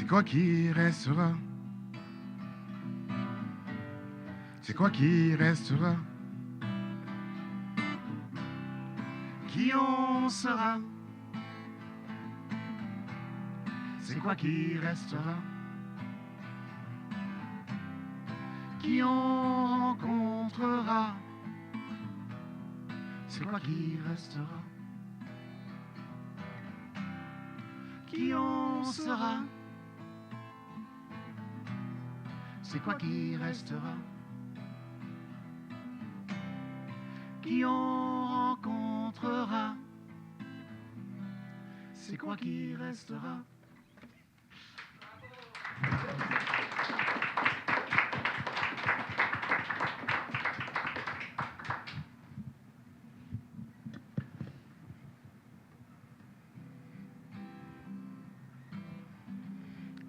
C'est quoi qui restera? C'est quoi qui restera? Qui on sera? C'est quoi qui restera? Qui on rencontrera? C'est quoi qui restera? Qui on sera? C'est quoi qui restera? Qui on rencontrera? C'est quoi qui restera?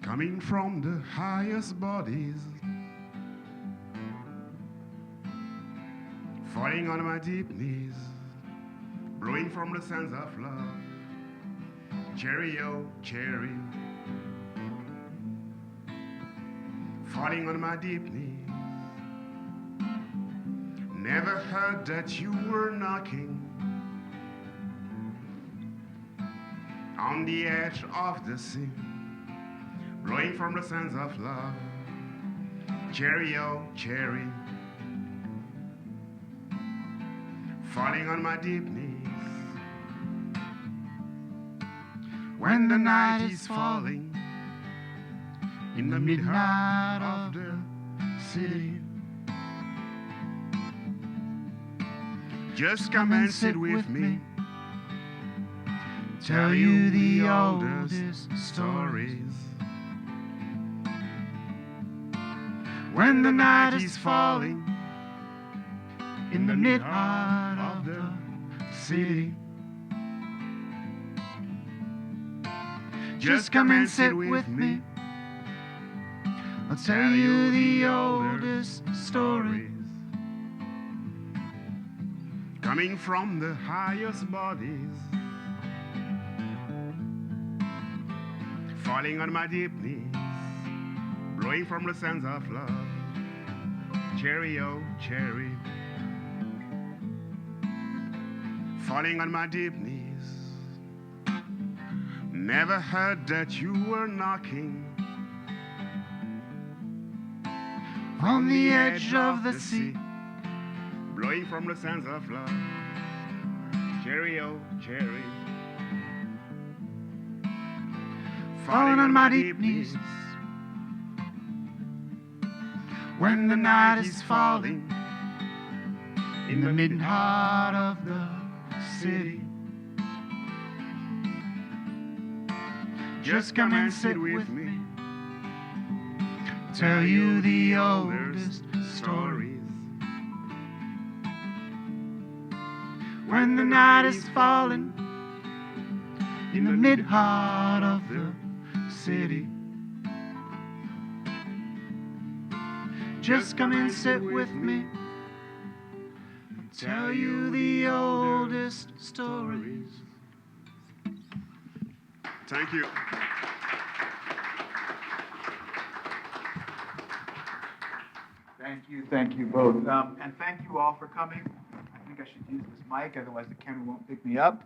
Coming from the highest bodies, falling on my deep knees, blowing from the sands of love. Cherry, oh, cherry, falling on my deep knees. Never heard that you were knocking on the edge of the sea, blowing from the sands of love. Cherry, oh, cherry, falling on my deep knees. When the night is falling in the midheart of the city, just come and sit with me, tell you the oldest stories. When the night is falling in the midheart of the city, just come and sit with me, I'll tell you the oldest stories. Coming from the highest bodies, falling on my deep knees, blowing from the sands of love. Cherry, oh, cherry, falling on my deep knees. Never heard that you were knocking on the edge of the sea, blowing from the sands of love. Cherry, oh, cherry, falling on my deep knees. When the night is falling in the midheart of the city, just come and sit with me, tell you the oldest stories. When the night is falling in the midheart of the city, just come and sit with me, tell you the oldest stories. Thank you. Thank you both. And thank you all for coming. I think I should use this mic, otherwise the camera won't pick me up.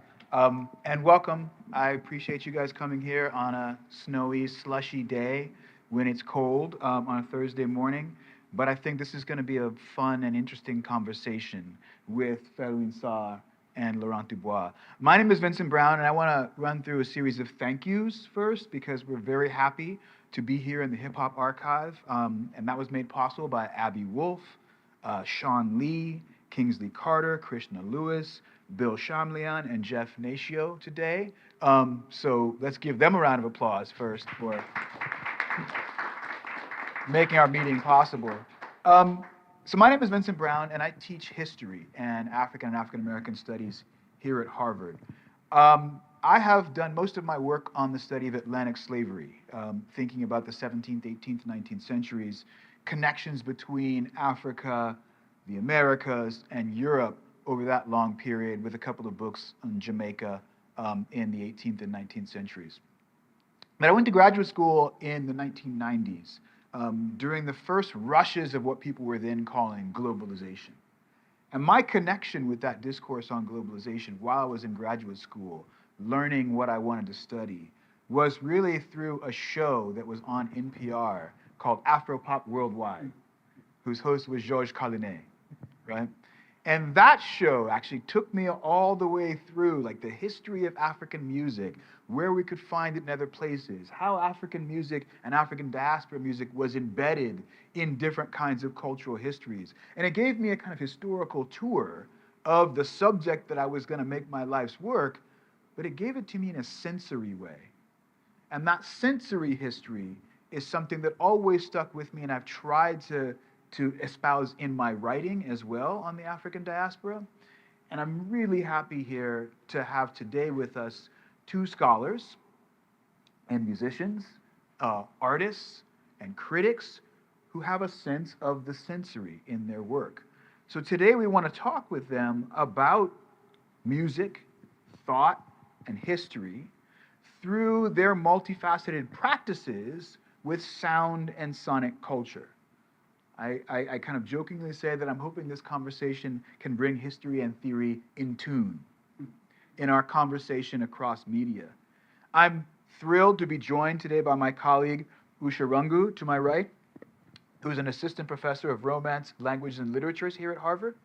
And welcome. I appreciate you guys coming here on a snowy, slushy day when it's cold on a Thursday morning. But I think this is going to be a fun and interesting conversation with Felwine Sarr and Laurent Dubois. My name is Vincent Brown, and I want to run through a series of thank yous first, because we're very happy to be here in the Hip Hop Archive, and that was made possible by Abby Wolf, Sean Lee, Kingsley Carter, Krishna Lewis, Bill Shamlian, and Jeff Natio today. So let's give them a round of applause first for making our meeting possible. So my name is Vincent Brown, and I teach history and African American studies here at Harvard. I have done most of my work on the study of Atlantic slavery, thinking about the 17th, 18th, 19th centuries, connections between Africa, the Americas, and Europe over that long period, with a couple of books on Jamaica in the 18th and 19th centuries. But I went to graduate school in the 1990s, during the first rushes of what people were then calling globalization. And my connection with that discourse on globalization while I was in graduate school, learning what I wanted to study, was really through a show that was on NPR called Afropop Worldwide, whose host was Georges Carlinet, right? And that show actually took me all the way through, like, the history of African music, where we could find it in other places, how African music and African diaspora music was embedded in different kinds of cultural histories. And it gave me a kind of historical tour of the subject that I was going to make my life's work, but it gave it to me in a sensory way. And that sensory history is something that always stuck with me, and I've tried to espouse in my writing as well on the African diaspora. And I'm really happy here to have today with us two scholars and musicians, artists and critics who have a sense of the sensory in their work. So today we want to talk with them about music, thought, and history through their multifaceted practices with sound and sonic culture. I kind of jokingly say that I'm hoping this conversation can bring history and theory in tune in our conversation across media. I'm thrilled to be joined today by my colleague, Usha Rungoo, to my right, who's an assistant professor of Romance, Languages, and Literatures here at Harvard.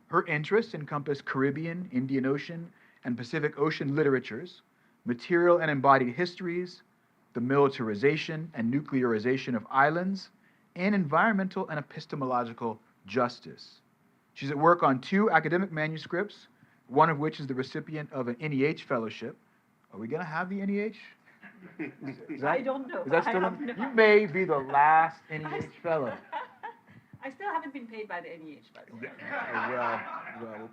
Her interests encompass Caribbean, Indian Ocean, and Pacific Ocean literatures, material and embodied histories, the militarization and nuclearization of islands, and environmental and epistemological justice. She's at work on 2 academic manuscripts, one of which is the recipient of an NEH fellowship. Are we going to have the NEH? I don't know. Is that still no. You may be the last NEH fellow. I still haven't been paid by the NEH, by the way. Well, we'll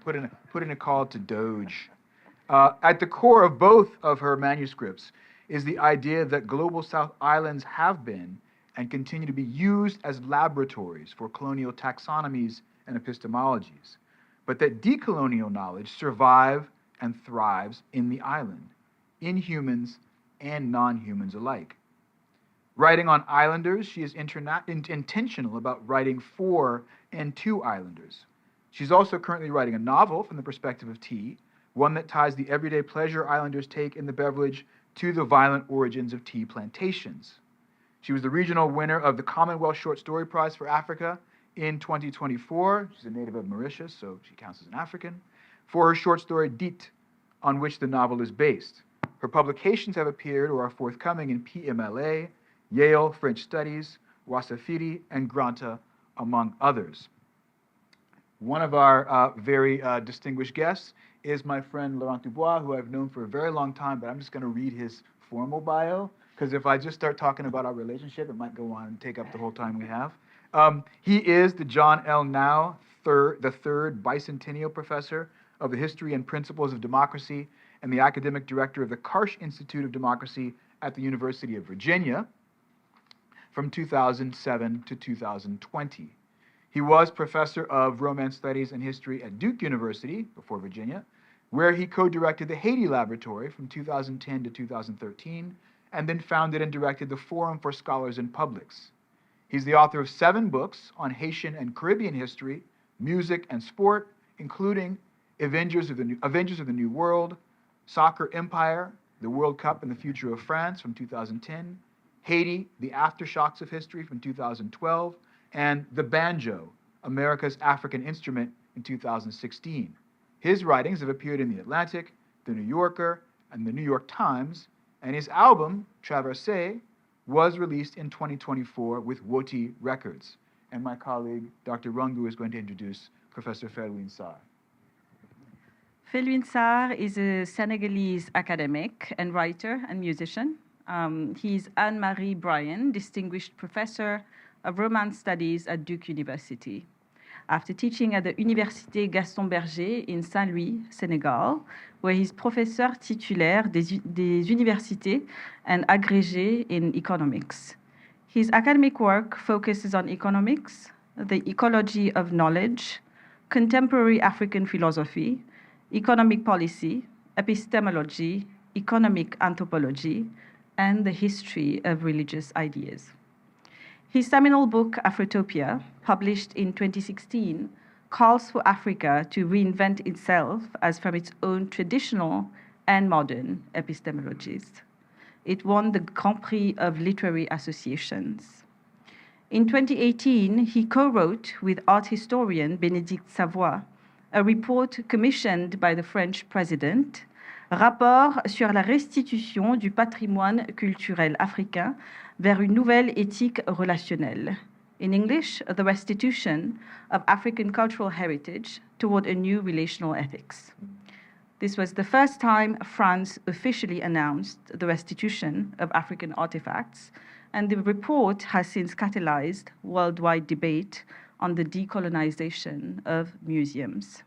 put in a call to Doge. At the core of both of her manuscripts is the idea that global South Islands have been and continue to be used as laboratories for colonial taxonomies and epistemologies, but that decolonial knowledge survives and thrives in the island, in humans and non-humans alike. Writing on islanders, she is intentional about writing for and to islanders. She's also currently writing a novel from the perspective of tea, one that ties the everyday pleasure islanders take in the beverage to the violent origins of tea plantations. She was the regional winner of the Commonwealth Short Story Prize for Africa in 2024. She's a native of Mauritius, so she counts as an African, for her short story Dit, on which the novel is based. Her publications have appeared or are forthcoming in PMLA, Yale French Studies, Wasafiri, and Granta, among others. One of our very distinguished guests is my friend Laurent Dubois, who I've known for a very long time, but I'm just going to read his formal bio, because if I just start talking about our relationship, it might go on and take up the whole time we have. He is the John L. Now the third bicentennial professor of the History and Principles of Democracy and the academic director of the Karsh Institute of Democracy at the University of Virginia from 2007 to 2020. He was professor of Romance Studies and History at Duke University, before Virginia, where he co-directed the Haiti Laboratory from 2010 to 2013, and then founded and directed the Forum for Scholars and Publics. He's the author of 7 books on Haitian and Caribbean history, music, and sport, including Avengers of the New World, Soccer Empire, the World Cup and the Future of France from 2010, Haiti, the Aftershocks of History from 2012, and The Banjo, America's African Instrument in 2016. His writings have appeared in The Atlantic, The New Yorker, and The New York Times, and his album, Traversées, was released in 2024 with Woti Records. And my colleague, Dr. Rungoo, is going to introduce Professor Felwine Sarr. Felwine Sarr is a Senegalese academic and writer and musician. He's Anne-Marie Bryan, Distinguished Professor of Romance Studies at Duke University. After teaching at the Université Gaston Berger in Saint-Louis, Senegal, where he's professeur titulaire des universités and agrégé in economics. His academic work focuses on economics, the ecology of knowledge, contemporary African philosophy, economic policy, epistemology, economic anthropology, and the history of religious ideas. His seminal book, Afrotopia, published in 2016, calls for Africa to reinvent itself as from its own traditional and modern epistemologies. It won the Grand Prix of Literary Associations. In 2018, he co-wrote with art historian Bénédicte Savoy a report commissioned by the French president, Rapport sur la restitution du patrimoine culturel africain vers une nouvelle éthique relationnelle. In English, the restitution of African cultural heritage toward a new relational ethics. This was the first time France officially announced the restitution of African artifacts, and the report has since catalyzed worldwide debate on the decolonization of museums.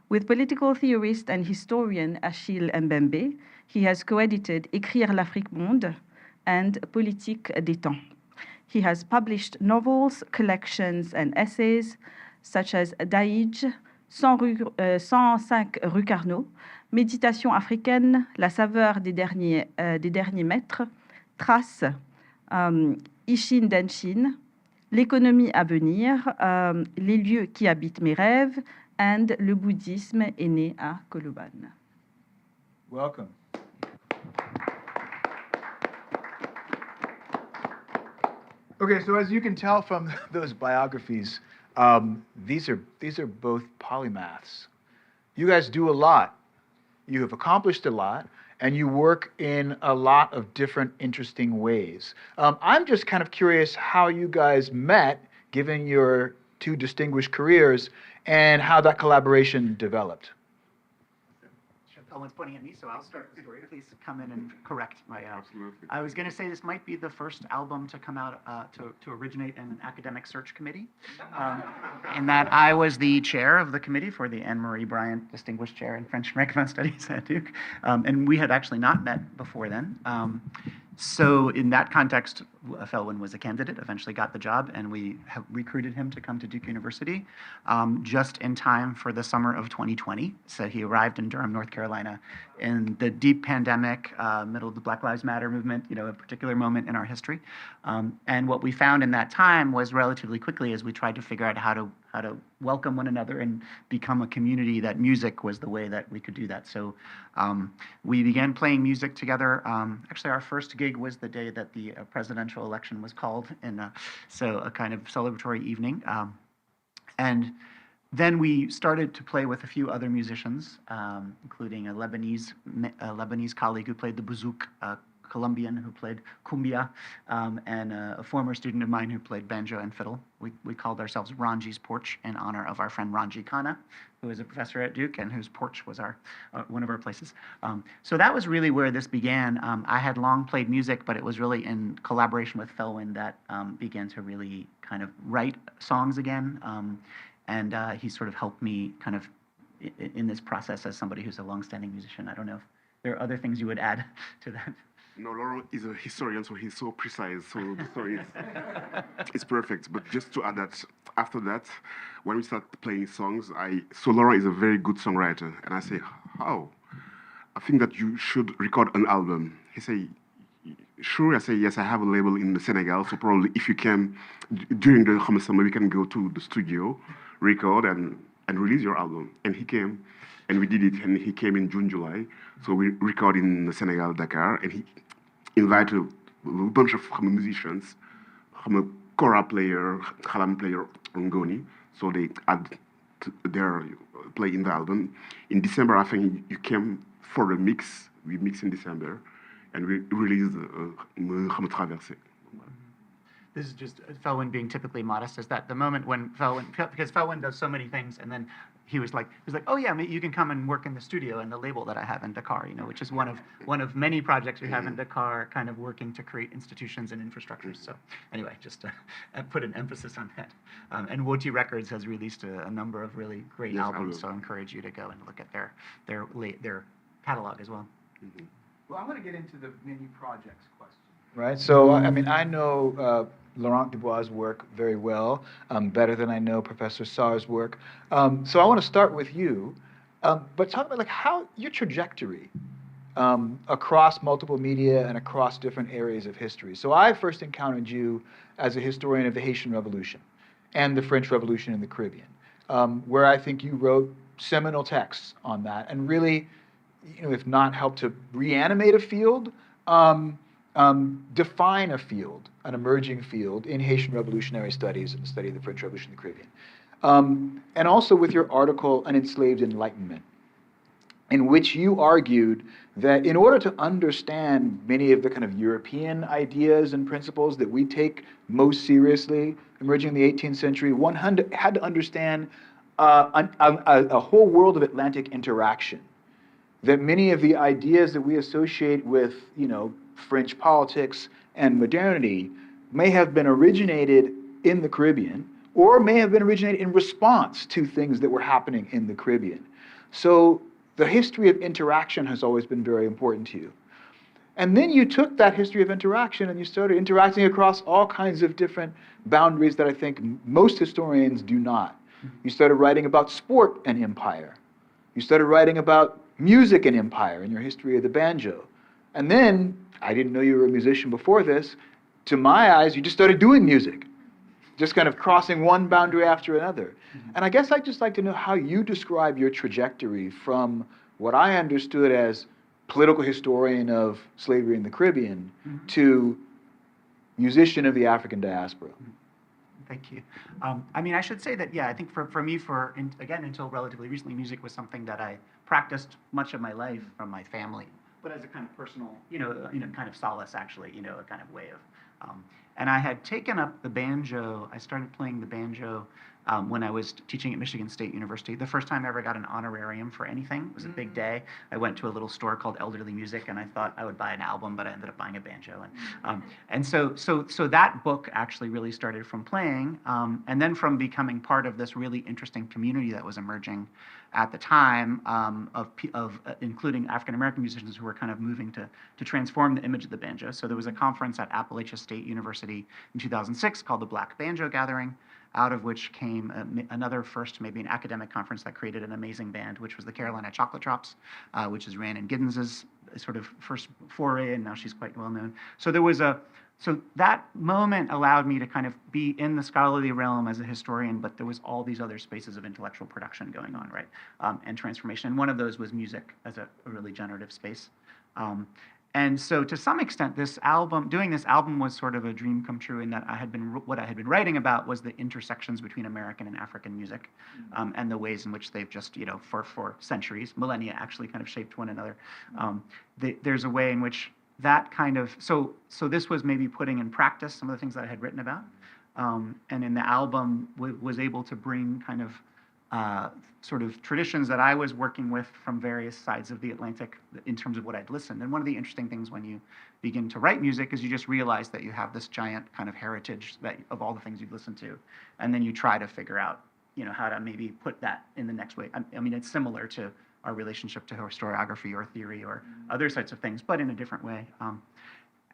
With political theorist and historian Achille Mbembe, he has co-edited Écrire l'Afrique monde and Politique des temps. He has published novels, collections, and essays such as Daïdj, 105 rue Carnot, Méditation africaine, La saveur des derniers maîtres, Traces, Ishin Denshin, L'économie à venir, Les lieux qui habitent mes rêves, and Le bouddhisme est né à Koloban. Welcome. Okay, so as you can tell from those biographies, these are both polymaths. You guys do a lot. You have accomplished a lot, and you work in a lot of different interesting ways. I'm just kind of curious how you guys met, given your two distinguished careers, and how that collaboration developed. Felwine's pointing at me, so I'll start the story. Please come in and correct my. Absolutely. I was going to say this might be the first album to come out to originate in an academic search committee, in that I was the chair of the committee for the Anne-Marie Bryant Distinguished Chair in French American Studies at Duke, and we had actually not met before then. So in that context, Felwine was a candidate, eventually got the job, and we have recruited him to come to Duke University just in time for the summer of 2020. So he arrived in Durham, North Carolina in the deep pandemic, middle of the Black Lives Matter movement, a particular moment in our history. And what we found in that time was relatively quickly, as we tried to figure out how to welcome one another and become a community, that music was the way that we could do that. So we began playing music together. Actually, our first gig was the day that the presidential election was called, and so a kind of celebratory evening. And then we started to play with a few other musicians, including a Lebanese colleague who played the bouzouki, a Colombian who played cumbia, and a former student of mine who played banjo and fiddle. We called ourselves Ranji's Porch in honor of our friend Ranji Khanna, who is a professor at Duke and whose porch was one of our places. So that was really where this began. I had long played music, but it was really in collaboration with Felwine that began to really kind of write songs again. And he sort of helped me kind of in this process as somebody who's a longstanding musician. I don't know if there are other things you would add to that. No, Laurent is a historian, so he's so precise. So the story is perfect. But just to add that, after that, when we started playing songs, so Laurent is a very good songwriter, and I say, how? I think that you should record an album. He say, sure. I say, yes, I have a label in Senegal, so probably if you can, during the summer, we can go to the studio, record, and release your album. And he came, and we did it, and he came in June, July. So we recorded in Senegal, Dakar, and he invited a bunch of musicians, a kora player, khalam player, Rungoo. So they add their play in the album. In December, I think you came for the mix. We mixed in December, and we released Traversées. This is just Felwine being typically modest. Is that the moment when because Felwine does so many things, and then he was like, oh yeah, you can come and work in the studio and the label that I have in Dakar, which is one of many projects we have in Dakar, kind of working to create institutions and infrastructures. So anyway, just to put an emphasis on that. And Woti Records has released a number of really great albums, so I encourage you to go and look at their catalog as well. Mm-hmm. Well, I'm going to get into the many projects question. Right. So I mean, I know Laurent Dubois' work very well, better than I know Professor Sarr's work. So I want to start with you, but talk about how your trajectory. across multiple media and across different areas of history. So I first encountered you as a historian of the Haitian Revolution and the French Revolution in the Caribbean, where I think you wrote seminal texts on that and really, if not help to reanimate a field, define a field, an emerging field in Haitian revolutionary studies and the study of the French Revolution in the Caribbean. And also with your article, An Enslaved Enlightenment, in which you argued that in order to understand many of the kind of European ideas and principles that we take most seriously emerging in the 18th century, one had to understand a whole world of Atlantic interaction. That many of the ideas that we associate with, French politics and modernity may have been originated in the Caribbean or may have been originated in response to things that were happening in the Caribbean. So the history of interaction has always been very important to you. And then you took that history of interaction and you started interacting across all kinds of different boundaries that I think most historians do not. You started writing about sport and empire. You started writing about music and empire in your history of the banjo. And then, I didn't know you were a musician before this, to my eyes, you just started doing music, just kind of crossing one boundary after another. And I guess I'd just like to know how you describe your trajectory from what I understood as political historian of slavery in the Caribbean to musician of the African diaspora. Thank you. I should say that, I think for me, again, until relatively recently, music was something that I practiced much of my life from my family, but as a kind of personal, kind of solace, actually, a kind of way of. And I had taken up the banjo. I started playing the banjo when I was teaching at Michigan State University. The first time I ever got an honorarium for anything. It was a big day. I went to a little store called Elderly Music, and I thought I would buy an album, but I ended up buying a banjo. And so that book actually really started from playing, and then from becoming part of this really interesting community that was emerging at the time of including African American musicians who were kind of moving to transform the image of the banjo. So there was a conference at Appalachia State University in 2006 called the Black Banjo Gathering, out of which came another first, maybe an academic conference that created an amazing band, which was the Carolina Chocolate Drops, which is Rhiannon Giddens's sort of first foray, and now she's quite well known. So that moment allowed me to kind of be in the scholarly realm as a historian, but there was all these other spaces of intellectual production going on, right, and transformation. And one of those was music as a really generative space. And so to some extent, doing this album was sort of a dream come true in that what I had been writing about was the intersections between American and African music, and the ways in which they've just, for centuries, millennia, actually kind of shaped one another. There's a way in which that kind of, so this was maybe putting in practice some of the things that I had written about, and in the album was able to bring kind of sort of traditions that I was working with from various sides of the Atlantic in terms of what I'd listened. And one of the interesting things when you begin to write music is you just realize that you have this giant kind of heritage of all the things you've listened to, and then you try to figure out, how to maybe put that in the next way. I mean, it's similar to our relationship to historiography or theory or other sorts of things, but in a different way.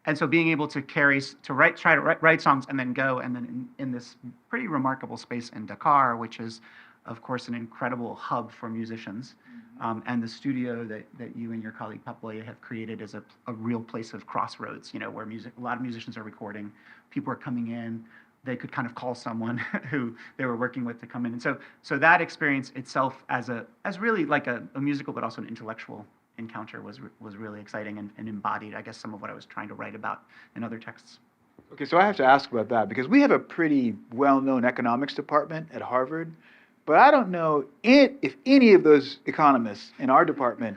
And so being able to try to write songs and then go, and then in this pretty remarkable space in Dakar, which is, of course, an incredible hub for musicians. And the studio that you and your colleague Papoya have created is a real place of crossroads, where a lot of musicians are recording, people are coming in, they could kind of call someone who they were working with to come in. And so that experience itself as really like a musical but also an intellectual encounter was really exciting and embodied, I guess, some of what I was trying to write about in other texts. Okay, so I have to ask about that because we have a pretty well-known economics department at Harvard, but I don't know if any of those economists in our department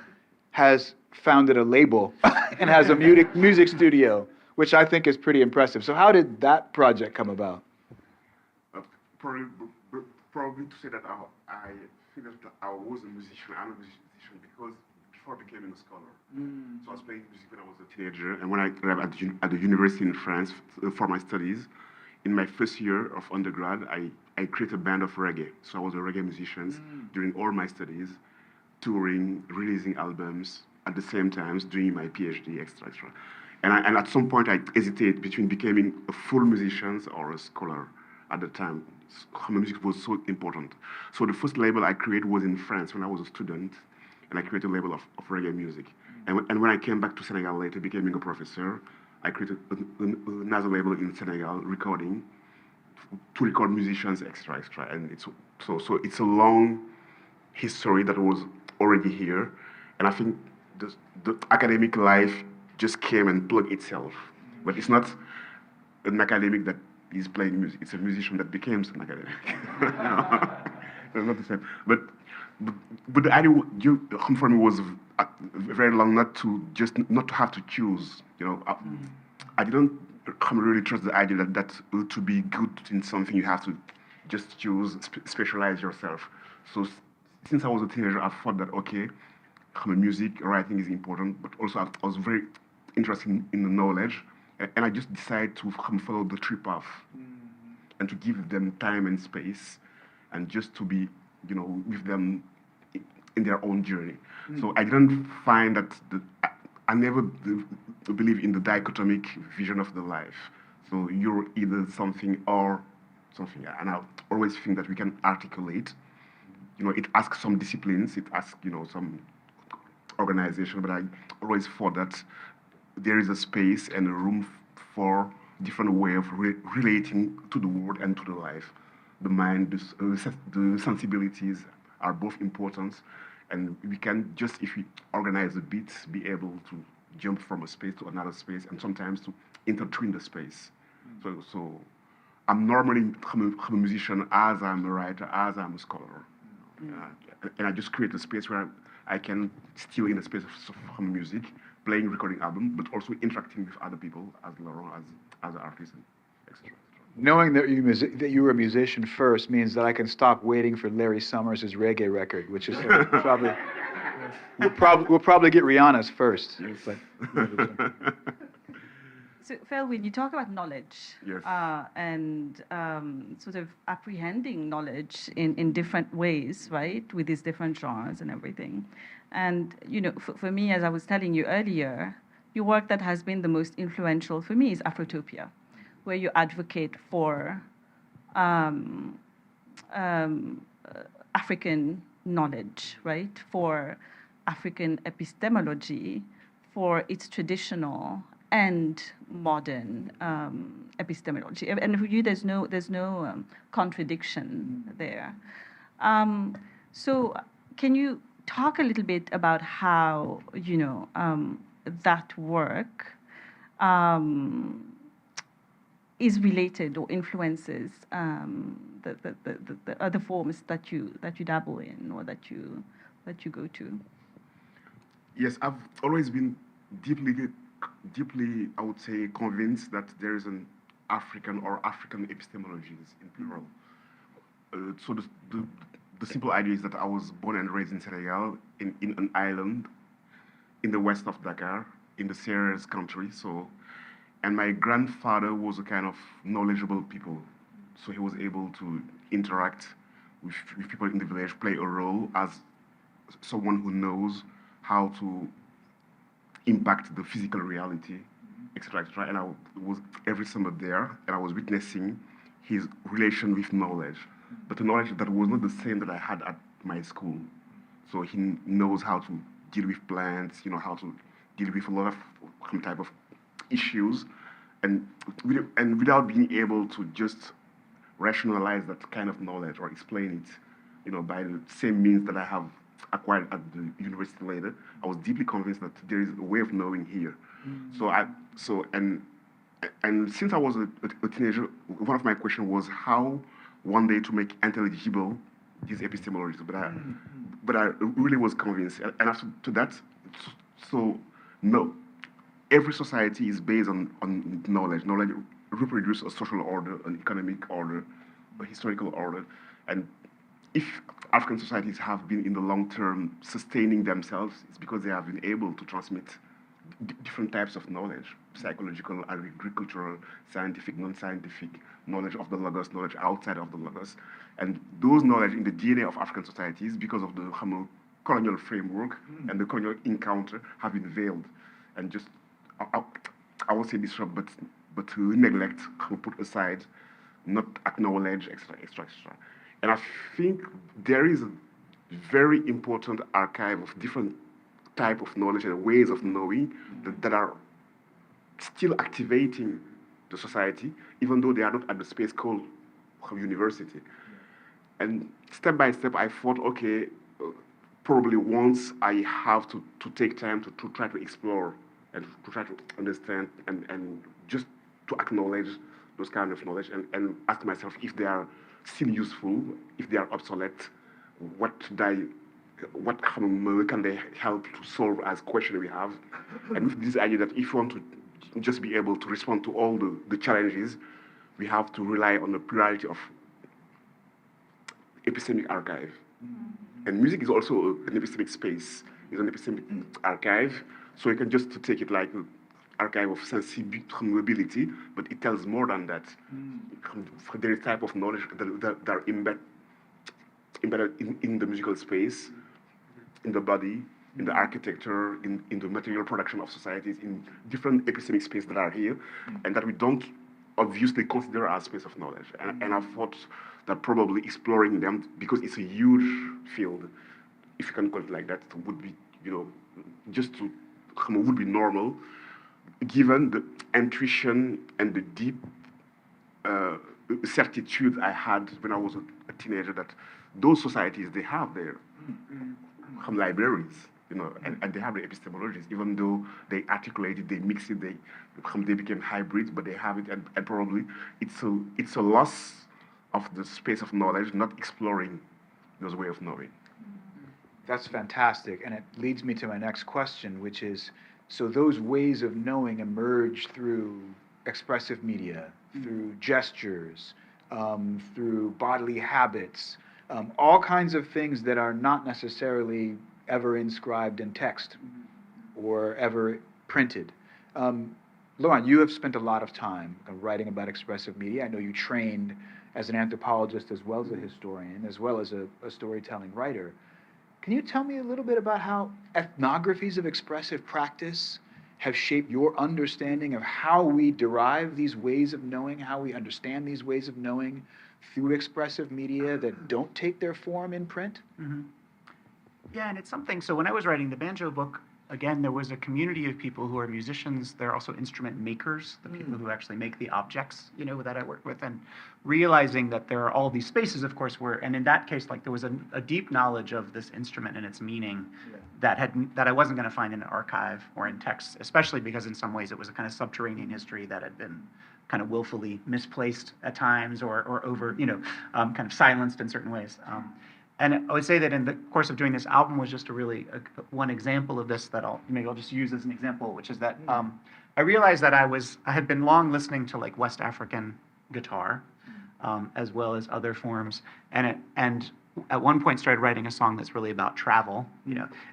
has founded a label and has a music studio, which I think is pretty impressive. So how did that project come about? Probably to say that I feel that I was a musician. I'm a musician because before I became a scholar. So I was playing music when I was a teenager, and when I arrived at the university in France for my studies, in my first year of undergrad, I created a band of reggae. So I was a reggae musician during all my studies, touring, releasing albums, at the same time doing my PhD, extra. And at some point, I hesitated between becoming a full musician or a scholar at the time. Music was so important. So the first label I created was in France when I was a student, and I created a label of reggae music. And when I came back to Senegal later, becoming a professor, I created another label in Senegal, recording, to record musicians, extra. And so it's a long history that was already here. And I think the academic life just came and plugged itself. But it's not an academic that is playing music. It's a musician that becomes an academic. It's not the same. But the idea for me was very long not to have to choose. I didn't really trust the idea that to be good in something you have to just choose, specialize yourself. So since I was a teenager, I thought that okay, music writing is important, but also I was very interested in the knowledge, and I just decided to follow the true path, and to give them time and space, and just to be, with them in their own journey. So I didn't find that I never believe in the dichotomic vision of the life. So you're either something or something, and I always think that we can articulate. It asks some disciplines, it asks some organization, but I always thought that there is a space and a room for different way of relating to the world and to the life. The mind, the sensibilities are both important, and we can just, if we organize a bit, be able to jump from a space to another space, and sometimes to intertwine the space. So I'm normally a musician as I'm a writer, as I'm a scholar. And I just create a space where I can still in the space of music, playing, recording album, but also interacting with other people as Laurent, as other artists, etc. Knowing that you were a musician first means that I can stop waiting for Larry Summers' reggae record, which is probably we'll probably get Rihanna's first. But So, Felwine, you talk about knowledge, Yes. And sort of apprehending knowledge in different ways, right, with these different genres and everything. And, for me, as I was telling you earlier, your work that has been the most influential for me is Afrotopia, where you advocate for African knowledge, right, for African epistemology, for its traditional and modern epistemology, and for you, there's no contradiction there. So, can you talk a little bit about how that work is related or influences the other forms that you dabble in or that you go to? Yes, I've always been deeply, I would say, convinced that there is an African or African epistemologies in plural. So the simple idea is that I was born and raised in Senegal, in an island in the west of Dakar, in the Sarr's country. And my grandfather was a kind of knowledgeable people. So he was able to interact with people in the village, play a role as someone who knows how to impact the physical reality, etc. And I was every summer there, and I was witnessing his relation with knowledge, but the knowledge that was not the same that I had at my school. So he knows how to deal with plants, how to deal with a lot of some type of issues, and without being able to just rationalize that kind of knowledge or explain it, by the same means that I have acquired at the university later. I was deeply convinced that there is a way of knowing here. And since I was a teenager, one of my questions was how one day to make intelligible these epistemologies. But I really was convinced. And after to that, no, every society is based on knowledge. Knowledge reproduces a social order, an economic order, a historical order. And if African societies have been in the long term sustaining themselves, it's because they have been able to transmit different types of knowledge: psychological, agricultural, scientific, non-scientific, knowledge of the Lagos, knowledge outside of the Lagos. And those knowledge in the DNA of African societies, because of the colonial framework and the colonial encounter, have been veiled and just, I won't say disrupt, but to neglect, put aside, not acknowledge, etc. And I think there is a very important archive of different type of knowledge and ways of knowing that are still activating the society, even though they are not at the space called university. And step by step, I thought, okay, probably once I have to take time to try to explore and to try to understand and just to acknowledge those kind of knowledge and ask myself if they are still useful, if they are obsolete, how can they help to solve as question we have, and with this idea that if you want to just be able to respond to all the challenges, we have to rely on the plurality of epistemic archive. And music is also an epistemic space, it's an epistemic archive, so you can just take it like an archive of sensibility, but it tells more than that. There is type of knowledge that are embedded in the musical space, in the body, in the architecture, in the material production of societies, in different epistemic spaces that are here, and that we don't obviously consider as space of knowledge. And I thought that probably exploring them, because it's a huge field, if you can call it like that, would be, would be normal, given the intuition and the deep certitude I had when I was a teenager that those societies, they have their libraries, and they have their epistemologies, even though they articulate it, they mix it, they became hybrids, but they have it, and probably it's a loss of the space of knowledge, not exploring those way of knowing. That's fantastic, and it leads me to my next question, which is, so those ways of knowing emerge through expressive media, through gestures, through bodily habits, all kinds of things that are not necessarily ever inscribed in text or ever printed. Laurent, you have spent a lot of time writing about expressive media. I know you trained as an anthropologist as well as a historian, as well as a storytelling writer. Can you tell me a little bit about how ethnographies of expressive practice have shaped your understanding of how we derive these ways of knowing, how we understand these ways of knowing through expressive media that don't take their form in print? Yeah, and it's something, so when I was writing the banjo book, again, there was a community of people who are musicians. They're also instrument makers, the people who actually make the objects, that I work with, and realizing that there are all these spaces, of course, and in that case, like there was a deep knowledge of this instrument and its meaning that I wasn't going to find in an archive or in text, especially because in some ways it was a kind of subterranean history that had been kind of willfully misplaced at times or over, kind of silenced in certain ways. And I would say that in the course of doing this album was just one example of this that I'll just use as an example, which is that I realized that I had been long listening to like West African guitar, as well as other forms, and at one point started writing a song that's really about travel,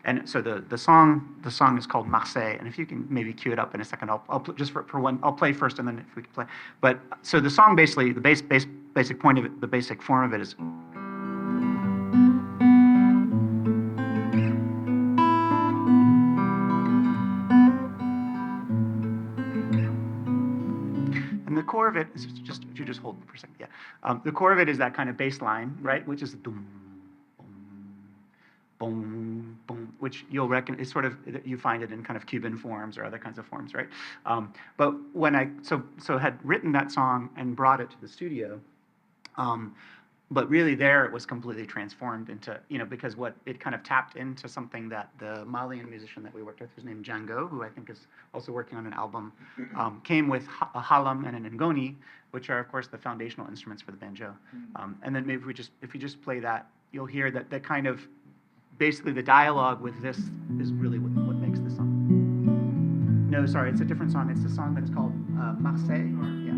and so the song is called Marseille, and if you can maybe cue it up in a second, I'll just for one, I'll play first and then if we can play, but so the song basically, the basic point of it, the basic form of it is, the core of it is just, if you just hold for a second, the core of it is that kind of bass line, right, which is the boom, boom, boom, which you'll reckon is sort of, you find it in kind of Cuban forms or other kinds of forms, right? But when I had written that song and brought it to the studio, but really there it was completely transformed into, because what it kind of tapped into something that the Malian musician that we worked with, who's named Django, who I think is also working on an album, came with a halam and an ngoni, which are of course the foundational instruments for the banjo. And then maybe if you just play that, you'll hear that the kind of, basically the dialogue with this is really what makes the song. No, sorry, it's a different song. It's a song that's called Marseille. Yeah.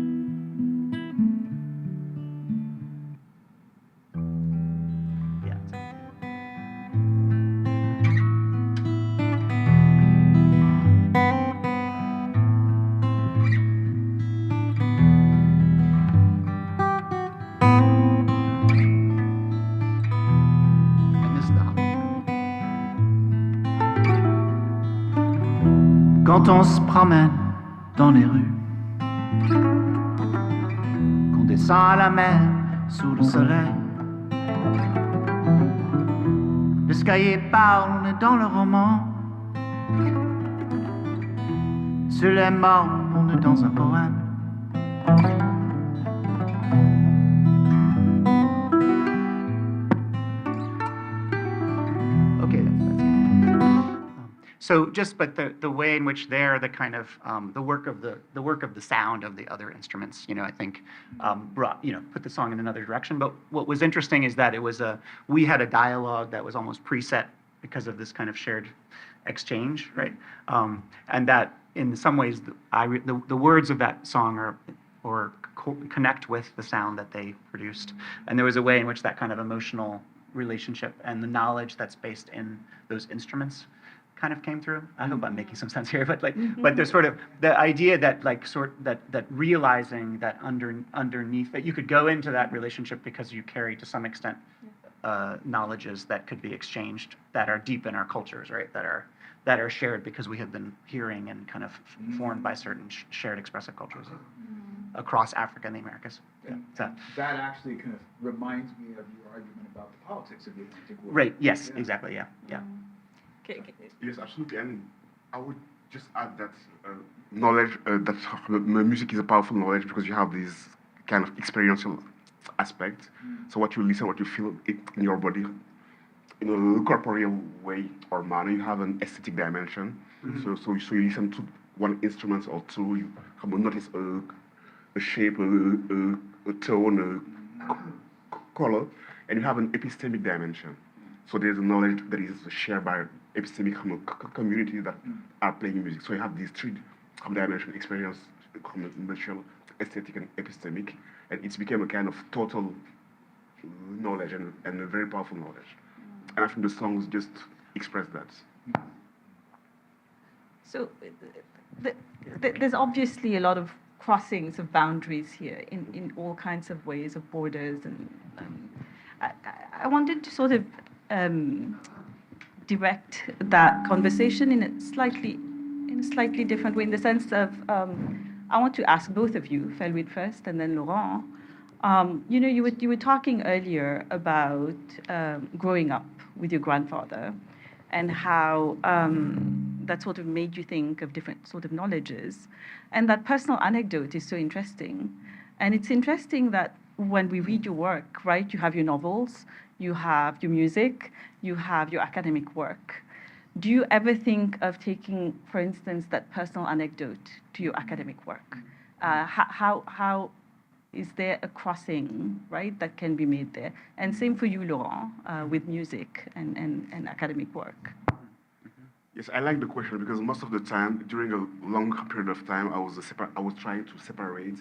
Quand on se promène dans les rues, qu'on descend à la mer sous le soleil, le sky parle, on est dans le roman, Seulement on est dans un poème. Okay, so just, but the way in which they're the kind of the work of the sound of the other instruments, I think brought, put the song in another direction. But what was interesting is that we had a dialogue that was almost preset because of this kind of shared exchange, right? And that in some ways, the words of that song connect with the sound that they produced, and there was a way in which that kind of emotional relationship and the knowledge that's based in those instruments kind of came through. I hope I'm making some sense here, but but there's sort of the idea that that realizing that underneath that you could go into that relationship because you carry to some extent knowledges that could be exchanged that are deep in our cultures, right? That are shared because we have been hearing and kind of formed by certain shared expressive cultures across Africa and the Americas. Yeah. So, that actually kind of reminds me of your argument about the politics of the Atlantic world. right. Yes. Yeah. Exactly. Yeah. Yeah. Okay. Yes, absolutely. And I would just add that knowledge, that music is a powerful knowledge because you have this kind of experiential aspect. So what you listen, what you feel it in your body, in a corporeal way or manner, you have an aesthetic dimension. So you listen to one instrument or two, you have notice a shape, a tone, a color, and you have an epistemic dimension. So there's a knowledge that is shared by epistemic communities that are playing music. So you have these three dimension experience, commercial, aesthetic, and epistemic, and it's become a kind of total knowledge and a very powerful knowledge. And I think the songs just express that. So there's obviously a lot of crossings of boundaries here in all kinds of ways, of borders, and I wanted to sort of direct that conversation in a slightly different way, in the sense of I want to ask both of you, Felwine first, and then Laurent. You were talking earlier about growing up with your grandfather, and how that sort of made you think of different sort of knowledges, and that personal anecdote is so interesting. And it's interesting that when we read your work, right, you have your novels, you have your music, you have your academic work. Do you ever think of taking, for instance, that personal anecdote to your academic work? How is there a crossing, right, that can be made there? And same for you, Laurent, with music and academic work. Yes, I like the question because most of the time, during a long period of time, I was trying to separate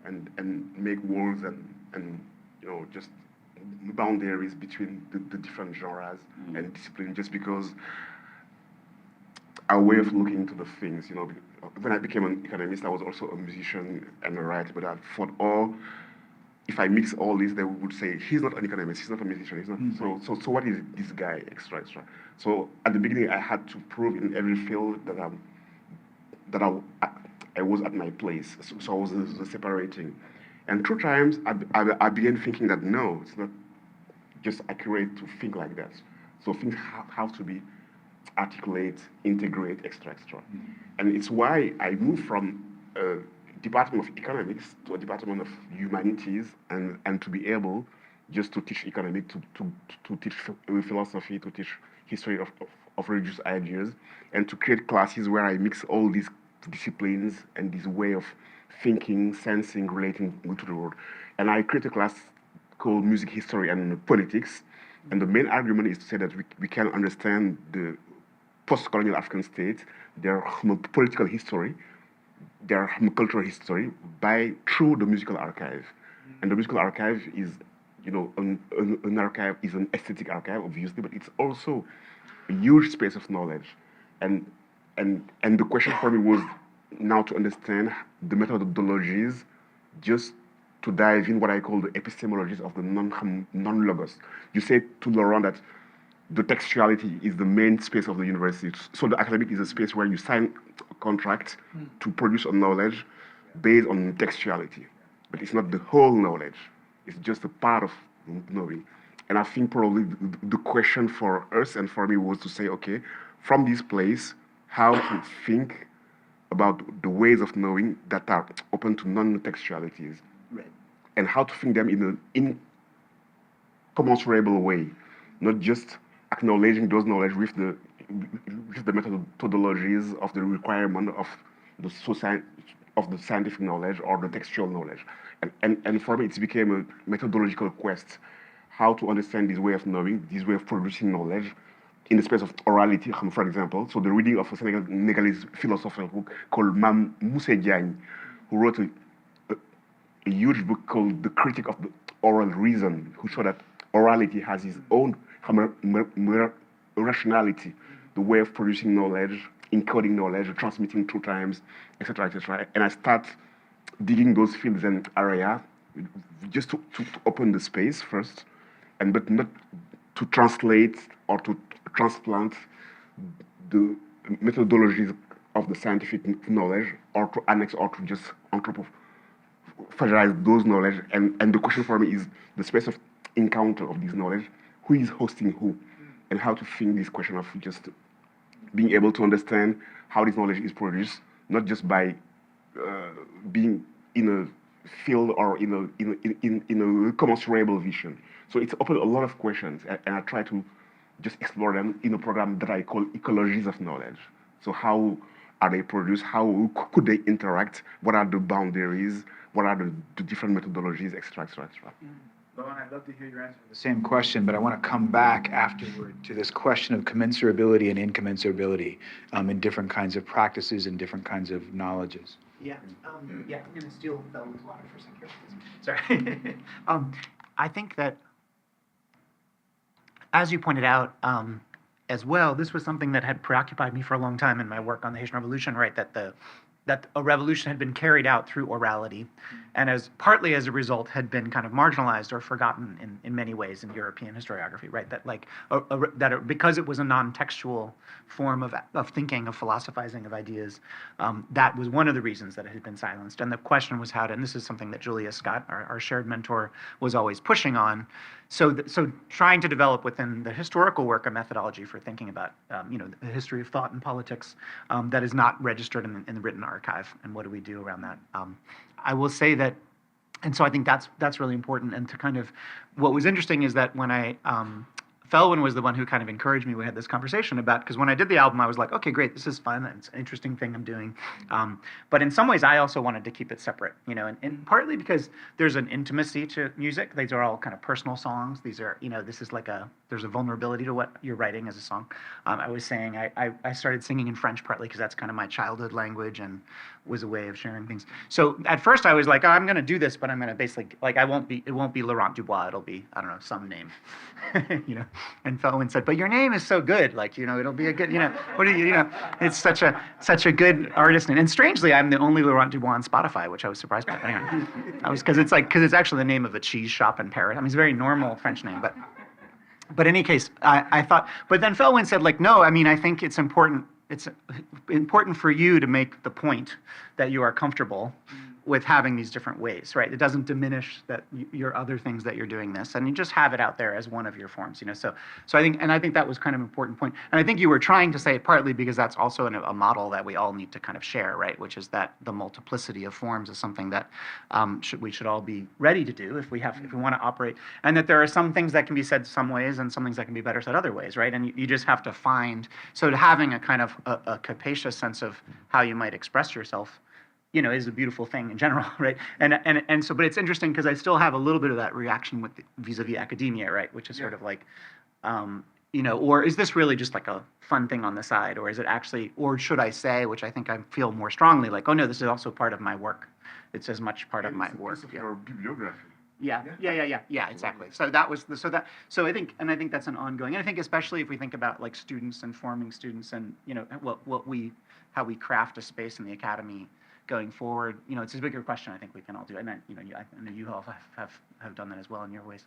and make walls and just boundaries between the different genres and disciplines, just because our way of looking into the things, when I became an economist, I was also a musician and a writer, but I thought, if I mix all this, they would say, he's not an economist, he's not a musician, he's not. So what is this guy extra? So at the beginning, I had to prove in every field that I was at my place. So I was separating. And through times, I began thinking that no, it's not just accurate to think like that. So things have to be articulate, integrate, extra. And it's why I moved from Department of Economics to a Department of Humanities, and to be able just to teach economics, to teach philosophy, to teach history of religious ideas, and to create classes where I mix all these disciplines and this way of thinking, sensing, relating to the world. And I create a class called Music History and Politics, and the main argument is to say that we can understand the post-colonial African state, their political history, their cultural history through the musical archive. And the musical archive is, an archive is an aesthetic archive, obviously, but it's also a huge space of knowledge. And the question for me was now to understand the methodologies, just to dive in what I call the epistemologies of the non-logos. You said to Laurent that the textuality is the main space of the university. So the academic is a space where you sign a contract to produce a knowledge based on textuality. But it's not the whole knowledge. It's just a part of knowing. And I think probably the question for us and for me was to say, okay, from this place, how to think about the ways of knowing that are open to non-textualities, Right. and how to think them in an incommensurable way, not just acknowledging those knowledge with the methodologies of the requirement of the society, of the scientific knowledge or the textual knowledge. And for me, it became a methodological quest, how to understand this way of knowing, this way of producing knowledge in the space of orality, for example. So the reading of a Senegalese philosopher called Mam Moussé Diagne, who wrote a huge book called The Critic of the Oral Reason, who showed that orality has its own rationality, the way of producing knowledge, encoding knowledge, transmitting through times, etc., etc. And I start digging those fields and area just to open the space first, but not to translate or to transplant the methodologies of the scientific knowledge or to annex or to just anthropophagize those knowledge. And the question for me is the space of encounter of this knowledge, who is hosting who, and how to think this question of just being able to understand how this knowledge is produced, not just by being in a field or in a commensurable vision. So it's opened a lot of questions, and I try to just explore them in a program that I call Ecologies of Knowledge. So how are they produced? How could they interact? What are the boundaries? What are the different methodologies, etc., etc., etc. Laurent, I'd love to hear your answer to the same question, but I want to come back afterward to this question of commensurability and incommensurability in different kinds of practices and different kinds of knowledges. Yeah, I'm going to steal Felwine's water for a second. Sorry. I think that, as you pointed out as well, this was something that had preoccupied me for a long time in my work on the Haitian Revolution, right? That a revolution had been carried out through orality, and partly as a result had been kind of marginalized or forgotten in many ways in European historiography, right? That because it was a non-textual form of thinking, of philosophizing, of ideas, that was one of the reasons that it had been silenced. And the question was how to, and this is something that Julia Scott, our shared mentor, was always pushing on. So trying to develop within the historical work a methodology for thinking about, the history of thought and politics that is not registered in the written archive, and what do we do around that? I will say that, and so I think that's really important. And to kind of, what was interesting is that when Felwine was the one who kind of encouraged me. We had this conversation about, because when I did the album, I was like, okay, great, this is fun. It's an interesting thing I'm doing. But in some ways, I also wanted to keep it separate, and partly because there's an intimacy to music. These are all kind of personal songs. These are, this is there's a vulnerability to what you're writing as a song. I was saying I started singing in French partly because that's kind of my childhood language and was a way of sharing things. So at first I was like, oh, I'm going to do this, but I'm going to basically, it won't be Laurent Dubois. It'll be, I don't know, some name, And Felwine said, but your name is so good, it'll be a good, what do you, it's such a good artist name. And strangely, I'm the only Laurent Dubois on Spotify, which I was surprised by. Anyway, because it's actually the name of a cheese shop in Paris. I mean, it's a very normal French name, but in any case, I thought, but then Felwine said, no, I think it's important for you to make the point that you are comfortable with having these different ways, right? It doesn't diminish that your other things that you're doing this, and you just have it out there as one of your forms, So I think that was kind of an important point, and I think you were trying to say it partly because that's also a model that we all need to kind of share, right? Which is that the multiplicity of forms is something that we should all be ready to do if we want to operate, and that there are some things that can be said some ways and some things that can be better said other ways, right? And you just have to find, so having a kind of a capacious sense of how you might express yourself, is a beautiful thing in general, right? And so, but it's interesting because I still have a little bit of that reaction with vis-a-vis academia, right? Which is sort of like, or is this really just like a fun thing on the side, or is it actually, or should I say, which I think I feel more strongly, like, oh no, this is also part of my work. It's as much part of my work. It's your bibliography. Yeah, exactly. So that was so I think that's an ongoing, and I think especially if we think about like students and forming students, and how we craft a space in the academy going forward, it's a bigger question. I think we can all do, and then, I know you all have done that as well in your ways.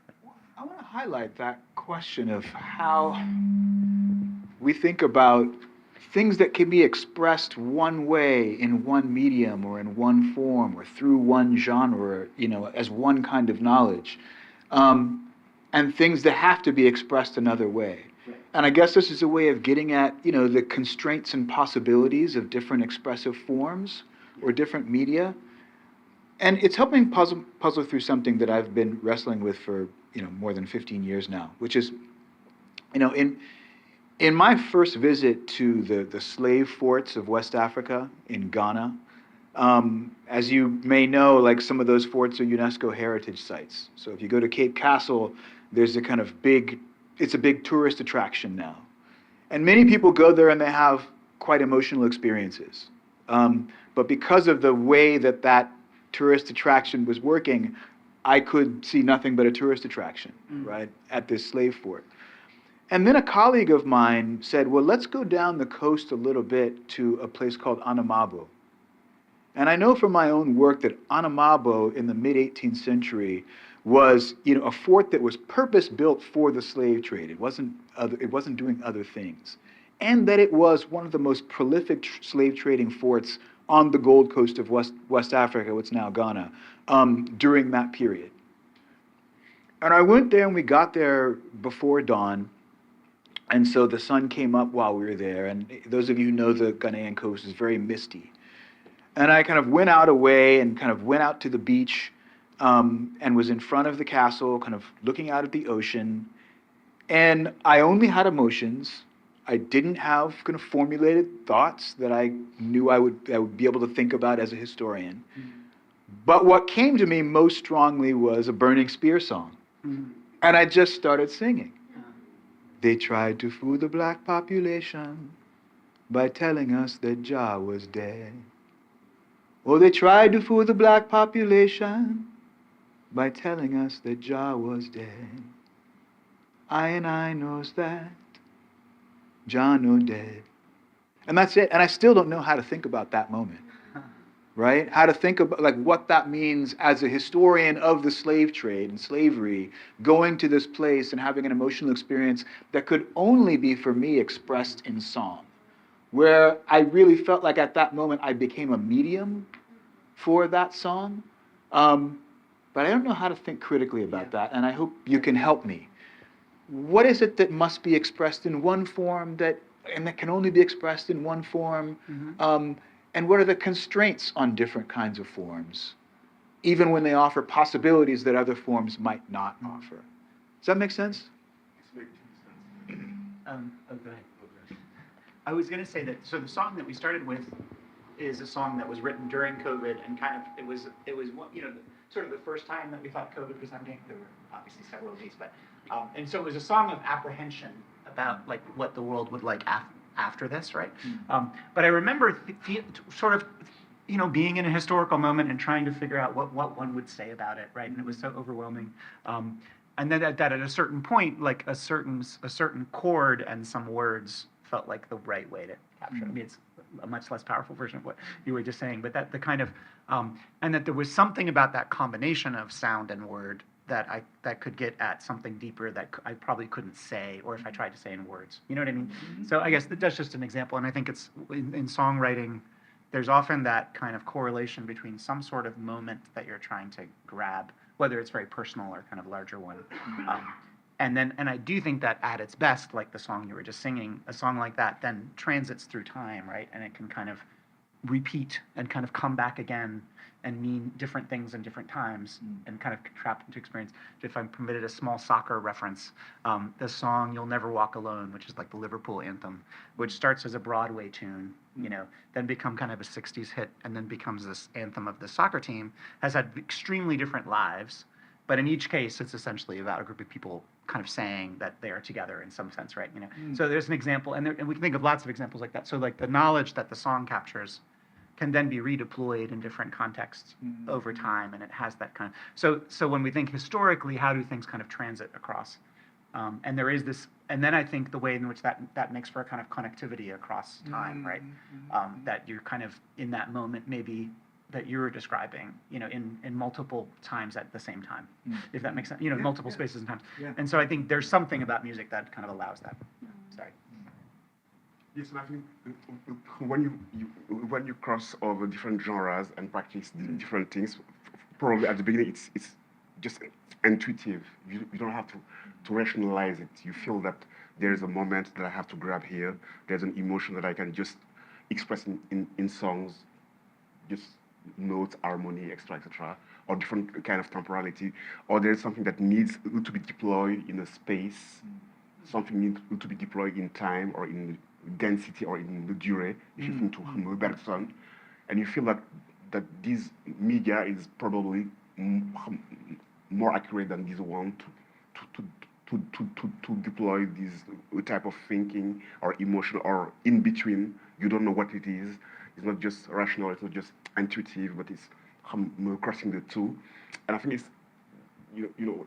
I want to highlight that question of how we think about things that can be expressed one way in one medium or in one form or through one genre, as one kind of knowledge, and things that have to be expressed another way. And I guess this is a way of getting at, the constraints and possibilities of different expressive forms or different media. And it's helping puzzle through something that I've been wrestling with for, more than 15 years now, which is, in my first visit to the slave forts of West Africa in Ghana, as you may know, like some of those forts are UNESCO heritage sites. So if you go to Cape Castle, there's a kind of it's a big tourist attraction now. And many people go there and they have quite emotional experiences. But because of the way that tourist attraction was working, I could see nothing but a tourist attraction, right, at this slave fort. And then a colleague of mine said, well, let's go down the coast a little bit to a place called Anamabo. And I know from my own work that Anamabo in the mid-18th century was, a fort that was purpose-built for the slave trade. It wasn't doing other things. And that it was one of the most prolific slave trading forts on the Gold Coast of West Africa, what's now Ghana, during that period. And I went there and we got there before dawn. And so the sun came up while we were there. And those of you who know the Ghanaian coast is very misty. And I kind of went out away and kind of went out to the beach and was in front of the castle, kind of looking out at the ocean. And I only had emotions. I didn't have kind of formulated thoughts that I knew I would be able to think about as a historian. Mm-hmm. But what came to me most strongly was a Burning Spear song. Mm-hmm. And I just started singing. Yeah. They tried to fool the black population by telling us that Jah was dead. Oh, they tried to fool the black population by telling us that Jah was dead. I knows that Jah no dead. And that's it. And I still don't know how to think about that moment, right? How to think about like what that means as a historian of the slave trade and slavery, going to this place and having an emotional experience that could only be for me expressed in song, where I really felt like at that moment I became a medium for that song. But I don't know how to think critically about that, and I hope you can help me. What is it that must be expressed in one form that can only be expressed in one form? Mm-hmm. And what are the constraints on different kinds of forms, even when they offer possibilities that other forms might not offer? Does that make sense? Go ahead. I was going to say that, so the song that we started with is a song that was written during COVID, and kind of, it was sort of the first time that we thought COVID was ending. There were obviously several of these, but and so it was a song of apprehension about like what the world would like after this, right? Mm-hmm. But I remember sort of, being in a historical moment and trying to figure out what one would say about it, right? And it was so overwhelming. And then that at a certain point, like a certain chord and some words felt like the right way to capture it. I mean, it's a much less powerful version of what you were just saying, but that the kind of, and that there was something about that combination of sound and word that could get at something deeper that I probably couldn't say, or if I tried to say in words. You know what I mean? Mm-hmm. So I guess that's just an example, and I think it's in songwriting, there's often that kind of correlation between some sort of moment that you're trying to grab, whether it's very personal or kind of larger one. And I do think that at its best, like the song you were just singing, a song like that then transits through time, right? And it can kind of repeat and kind of come back again and mean different things in different times and kind of trapped into experience. If I'm permitted a small soccer reference, the song You'll Never Walk Alone, which is like the Liverpool anthem, which starts as a Broadway tune, then become kind of a 60s hit and then becomes this anthem of the soccer team, has had extremely different lives. But in each case, it's essentially about a group of people kind of saying that they are together in some sense, right? So there's an example, and we can think of lots of examples like that. So like the knowledge that the song captures can then be redeployed in different contexts over time, and it has that kind of. So when we think historically, how do things kind of transit across? And there is this, and then I think the way in which that makes for a kind of connectivity across time, right? That you're kind of in that moment maybe that you were describing, in multiple times at the same time, if that makes sense, multiple spaces and times. Yeah. And so I think there's something about music that kind of allows that. Sorry. Yes, and I think when you cross over different genres and practice different things, probably at the beginning it's just intuitive. You don't have to rationalize it. You feel that there's a moment that I have to grab here. There's an emotion that I can just express in songs, just notes, harmony, etc., or different kind of temporality. Or there's something that needs to be deployed in a space, something needs to be deployed in time or in density or in the durée, if you think to Bergson, and you feel that this media is probably more accurate than this one to deploy this type of thinking or emotion or in between. You don't know what it is. It's not just rational. It's not just intuitive, but it's crossing the two. And I think it's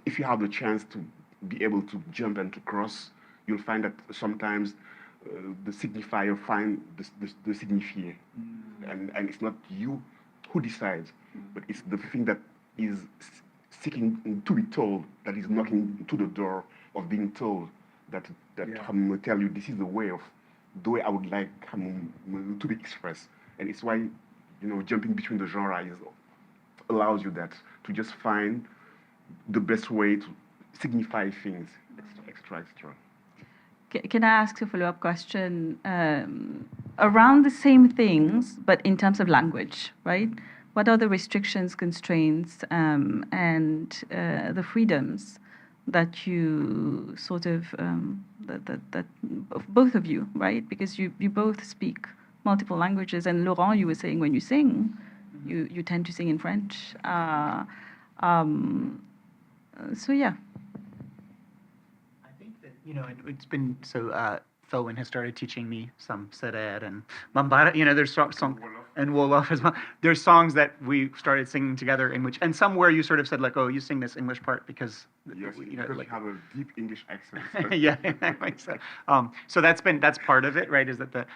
if you have the chance to be able to jump and to cross, you'll find that sometimes the signifier find the signifier, and it's not you who decides, but it's the thing that is seeking to be told, that is knocking to the door of being told, that tell you this is the way I would like to be expressed, and it's why jumping between the genres allows you that to just find the best way to signify things, etc. Can I ask a follow-up question around the same things, but in terms of language, right? What are the restrictions, constraints, and the freedoms that you sort of that both of you, right? Because you both speak multiple languages, and Laurent, you were saying when you sing, you tend to sing in French. So yeah. I think that it's been so. Felwine has started teaching me some Sarr and Bambara. There's songs and Wolof as well. There's songs that we started singing together in which, and somewhere you sort of said like, oh, you sing this English part because yes, because like, you have a deep English accent. yeah, that makes sense. So that's part of it, right? Is that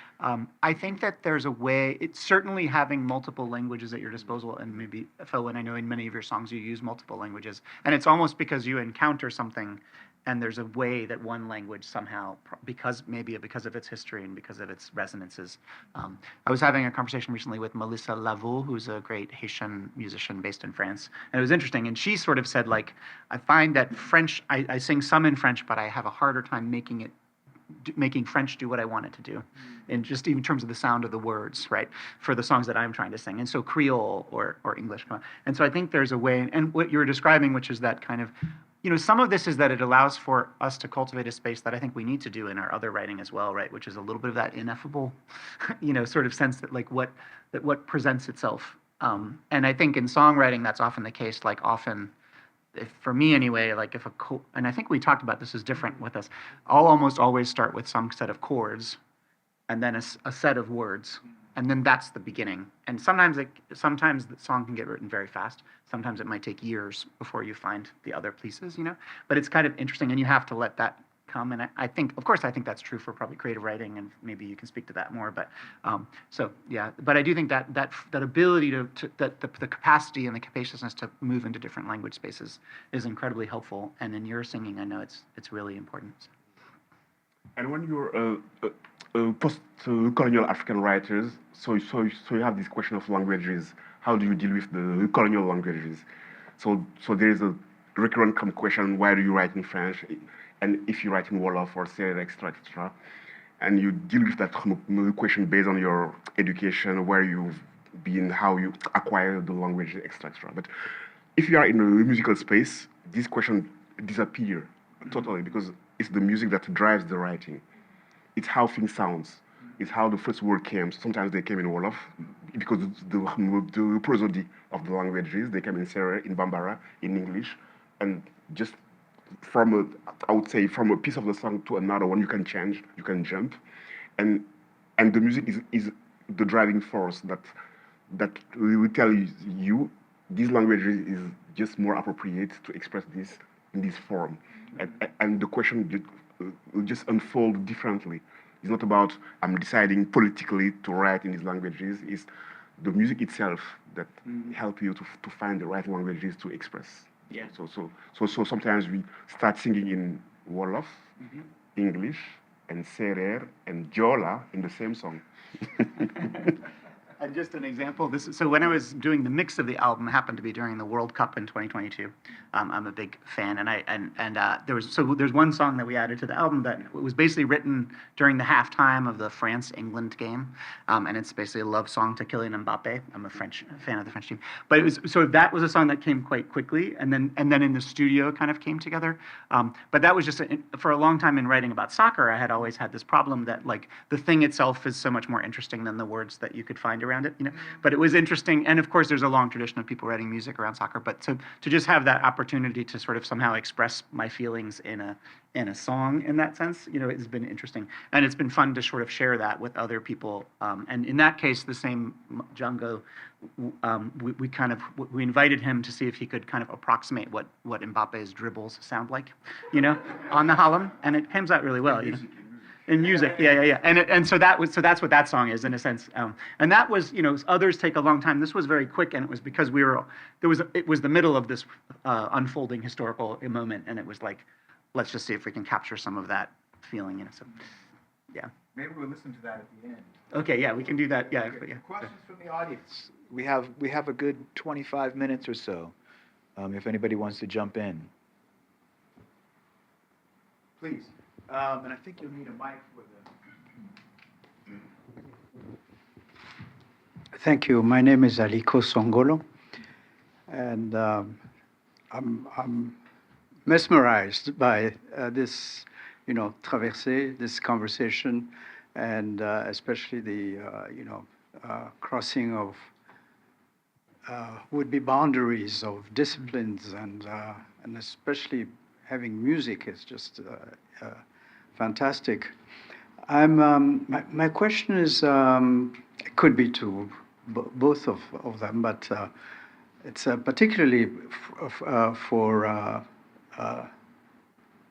I think that there's a way. It's certainly having multiple languages at your disposal, and maybe Felwine, I know in many of your songs you use multiple languages, and it's almost because you encounter something. And there's a way that one language somehow, because of its history and because of its resonances. I was having a conversation recently with Melissa Lavaux, who's a great Haitian musician based in France. And it was interesting. And she sort of said, like, I find that French, I sing some in French, but I have a harder time making French do what I want it to do, in just even terms of the sound of the words, right, for the songs that I'm trying to sing. And so Creole or English. And so I think there's a way, and what you were describing, which is that kind of, some of this is that it allows for us to cultivate a space that I think we need to do in our other writing as well, right? Which is a little bit of that ineffable, sort of sense that like what presents itself. And I think in songwriting that's often the case. Like often, for me anyway, like and I think we talked about this is different with us. I'll almost always start with some set of chords, and then a set of words. And then that's the beginning. And sometimes the song can get written very fast. Sometimes it might take years before you find the other pieces, But it's kind of interesting, and you have to let that come. And I think that's true for probably creative writing, and maybe you can speak to that more. But so yeah. But I do think that ability the capacity and the capaciousness to move into different language spaces is incredibly helpful. And in your singing, I know it's really important. And when you're post-colonial African writers, so you have this question of languages. How do you deal with the colonial languages? So there is a recurrent question: why do you write in French? And if you write in Wolof or Sarr, etc., and you deal with that question based on your education, where you've been, how you acquire the language, etc. But if you are in a musical space, this question disappears totally, because it's the music that drives the writing. It's how things sounds. It's how the first word came. Sometimes they came in Wolof because the prosody of the languages. They came in Sarr, in Bambara, in English, and just from a piece of the song to another one, you can change, you can jump, and the music is the driving force that will tell you this language is just more appropriate to express this in this form, and the question will just unfold differently. It's not about I'm deciding politically to write in these languages. It's the music itself that help you to find the right languages to express. Yeah. So sometimes we start singing in Wolof, English, and Sarr and Jola in the same song. And just an example, so when I was doing the mix of the album, happened to be during the World Cup in 2022. I'm a big fan, and there's one song that we added to the album that was basically written during the halftime of the France-England game, and it's basically a love song to Kylian Mbappe. I'm a fan of the French team, but that was a song that came quite quickly, and then in the studio kind of came together. But that was just for a long time in writing about soccer, I had always had this problem that like the thing itself is so much more interesting than the words that you could find around it, But it was interesting, and of course, there's a long tradition of people writing music around soccer. But to just have that opportunity to sort of somehow express my feelings in a song in that sense, it's been interesting, and it's been fun to sort of share that with other people. And in that case, the same Django, we invited him to see if he could kind of approximate what Mbappe's dribbles sound like, on the Hallam, and it comes out really well, In music, yeah. And so that's what that song is in a sense. And that was, others take a long time. This was very quick, and it was because it was the middle of this unfolding historical moment, and it was like, let's just see if we can capture some of that feeling, So, yeah. Maybe we'll listen to that at the end. Okay, yeah, we can do that. Yeah. Okay. Questions from the audience? We have a good 25 minutes or so. If anybody wants to jump in, please. And I think you'll need a mic for the. Thank you. My name is Aliko Songolo, and I'm mesmerized by this, Traversées, this conversation, and especially the, crossing of would-be boundaries of disciplines, and especially having music is just fantastic. My question is, it could be to both of them, but it's particularly for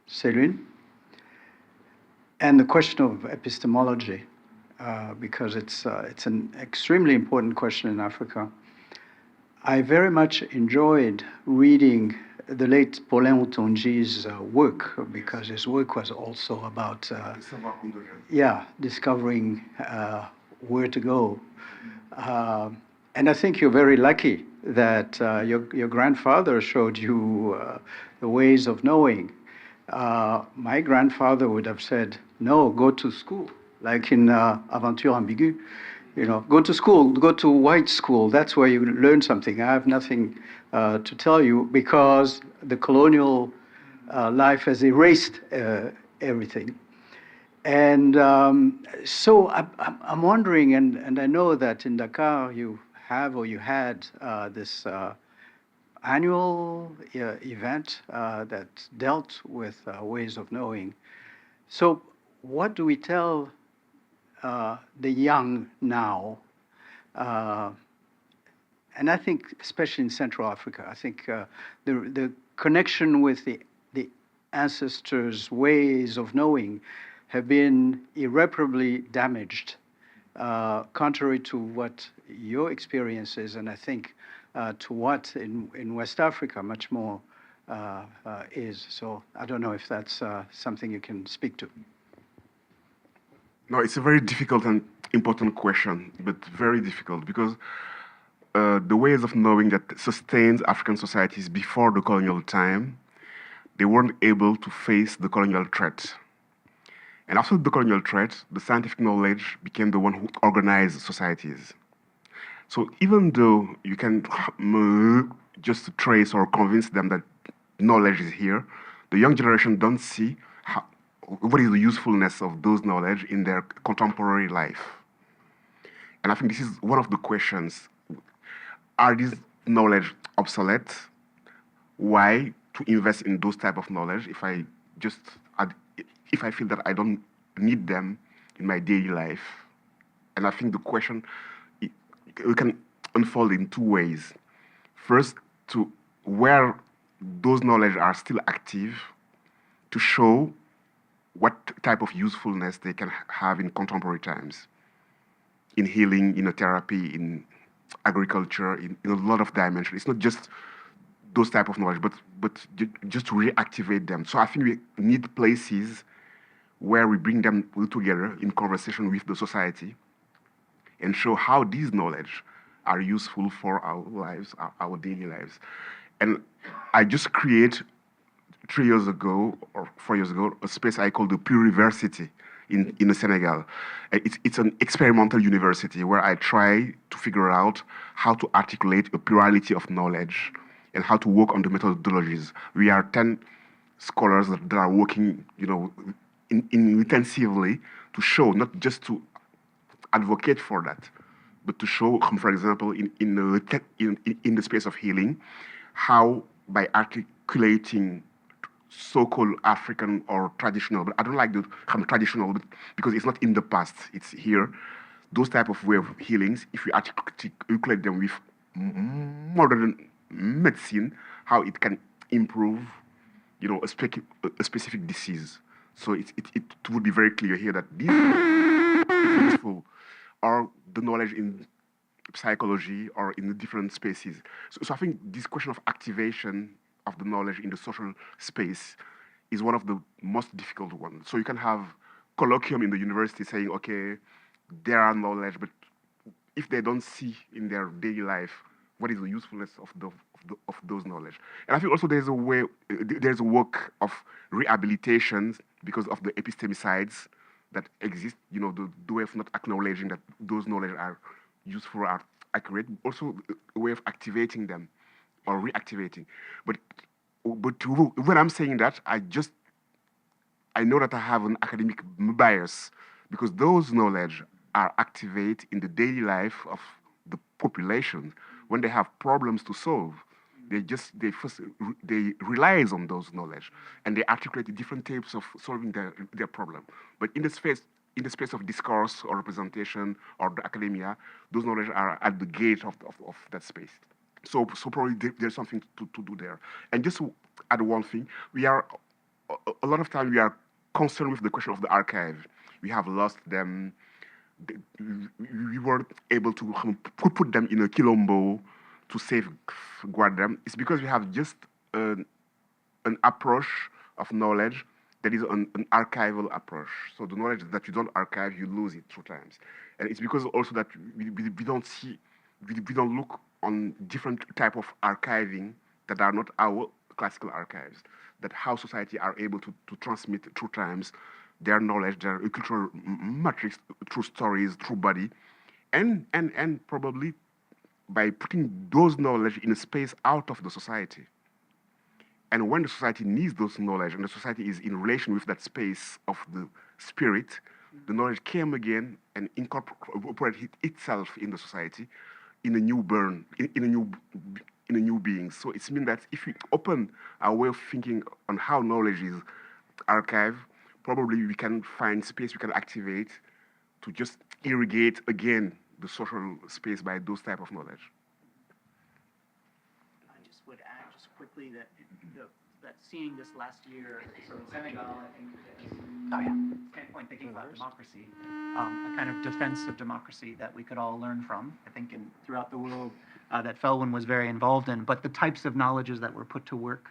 Felwine, and the question of epistemology, because it's an extremely important question in Africa. I very much enjoyed reading the late Paulin Otonji's work, because his work was also about discovering where to go. And I think you're very lucky that your grandfather showed you the ways of knowing. My grandfather would have said, no, go to school, like in Aventure Ambiguë. Go to school, go to white school. That's where you learn something. I have nothing to tell you, because the colonial life has erased everything. And so I'm wondering, and I know that in Dakar you had this annual event that dealt with ways of knowing. So what do we tell the young now? And I think, especially in Central Africa, I think the connection with the ancestors' ways of knowing have been irreparably damaged, contrary to what your experience is, and I think to what in West Africa much more is. So I don't know if that's something you can speak to. No, it's a very difficult and important question, but very difficult, because the ways of knowing that sustains African societies before the colonial time, they weren't able to face the colonial threat. And after the colonial threat, the scientific knowledge became the one who organized societies. So even though you can just trace or convince them that knowledge is here, the young generation don't see what is the usefulness of those knowledge in their contemporary life. And I think this is one of the questions. Are these knowledge obsolete? Why to invest in those type of knowledge if I feel that I don't need them in my daily life? And I think the question, we can unfold in two ways. First, to where those knowledge are still active, to show what type of usefulness they can have in contemporary times, in healing, in a therapy, in agriculture, in a lot of dimensions. It's not just those type of knowledge, but just to reactivate them. So I think we need places where we bring them together in conversation with the society, and show how these knowledge are useful for our lives, our daily lives. And I just create 3 years ago or 4 years ago a space I call the Pluriversity in the Senegal. It's an experimental university where I try to figure out how to articulate a plurality of knowledge and how to work on the methodologies. We are 10 scholars that are working, intensively to show, not just to advocate for that, but to show, for example, in the space of healing, how by articulating so-called African or traditional, but I don't like the term traditional because it's not in the past, it's here. Those type of way of healings, if we articulate them with modern medicine, how it can improve, a specific disease. So it would be very clear here that this is useful, or the knowledge in psychology or in the different spaces. So I think this question of activation of the knowledge in the social space is one of the most difficult ones. So you can have colloquium in the university saying, okay, there are knowledge, but if they don't see in their daily life what is the usefulness of those knowledge. And I think also there's a work of rehabilitation because of the epistemicides that exist, the way of not acknowledging that those knowledge are useful, are accurate, also a way of activating them or reactivating. But when I'm saying that, I know that I have an academic bias because those knowledge are activated in the daily life of the population. When they have problems to solve, they rely on those knowledge and they articulate different types of solving their problem. But in the space of discourse or representation or the academia, those knowledge are at the gate of that space. So probably there's something to do there. And just to add one thing, a lot of time we are concerned with the question of the archive. We have lost them. We weren't able to put them in a quilombo to safeguard them. It's because we have just an approach of knowledge that is an archival approach. So the knowledge that you don't archive, you lose it through times. And it's because also that we don't look on different type of archiving that are not our classical archives, that how society are able to transmit through times their knowledge, their cultural matrix through stories, through body, and probably by putting those knowledge in a space out of the society. And when the society needs those knowledge and the society is in relation with that space of the spirit, the knowledge came again and incorporated itself in the society in a new in a new being. So it means that if we open our way of thinking on how knowledge is archived, probably we can find space we can activate to just irrigate again the social space by those type of knowledge. I just would add just quickly that that seeing this last year, so in Senegal, I think, standpoint thinking about democracy, a kind of defense of democracy that we could all learn from, I think, throughout the world, that Felwine was very involved in, but the types of knowledges that were put to work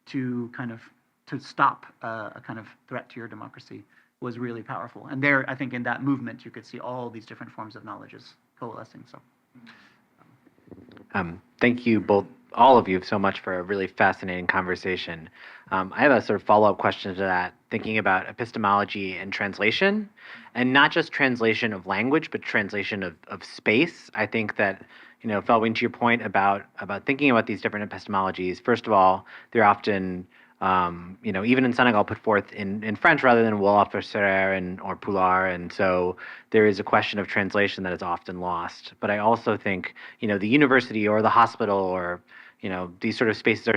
to stop a kind of threat to your democracy was really powerful. And there, I think in that movement, you could see all these different forms of knowledges coalescing. So, thank you both, all of you, so much for a really fascinating conversation. I have a sort of follow-up question to that, thinking about epistemology and translation, and not just translation of language, but translation of space. I think that, Felwine, to your point about thinking about these different epistemologies, first of all, they're often even in Senegal, put forth in French rather than Wolof or Serer or Pulaar, and so there is a question of translation that is often lost. But I also think, the university or the hospital or, these sort of spaces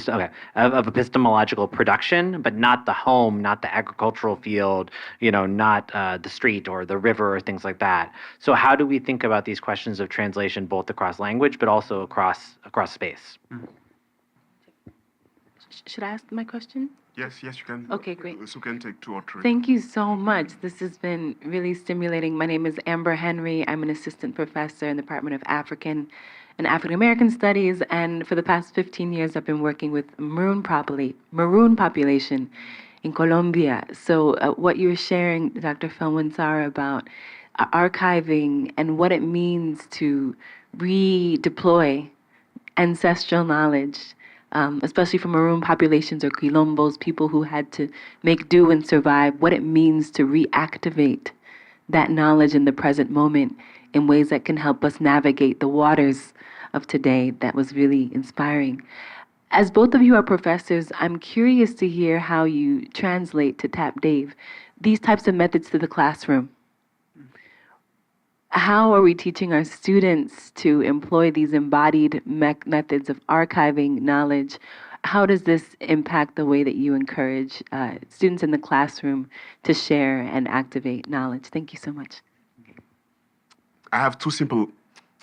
are of epistemological production, but not the home, not the agricultural field, not the street or the river or things like that. So how do we think about these questions of translation both across language, but also across space? Mm-hmm. Should I ask my question? Yes, you can. Okay, great. So you can take 2 or 3. Thank you so much. This has been really stimulating. My name is Amber Henry. I'm an assistant professor in the Department of African and African American Studies, and for the past 15 years, I've been working with maroon population in Colombia. So what you're sharing, Dr. Felwine Sarr, about archiving and what it means to redeploy ancestral knowledge, especially for maroon populations or quilombos, people who had to make do and survive, what it means to reactivate that knowledge in the present moment in ways that can help us navigate the waters of today. That was really inspiring. As both of you are professors, I'm curious to hear how you translate, to tap Dave, these types of methods to the classroom. How are we teaching our students to employ these embodied methods of archiving knowledge? How does this impact the way that you encourage students in the classroom to share and activate knowledge? Thank you so much. I have two simple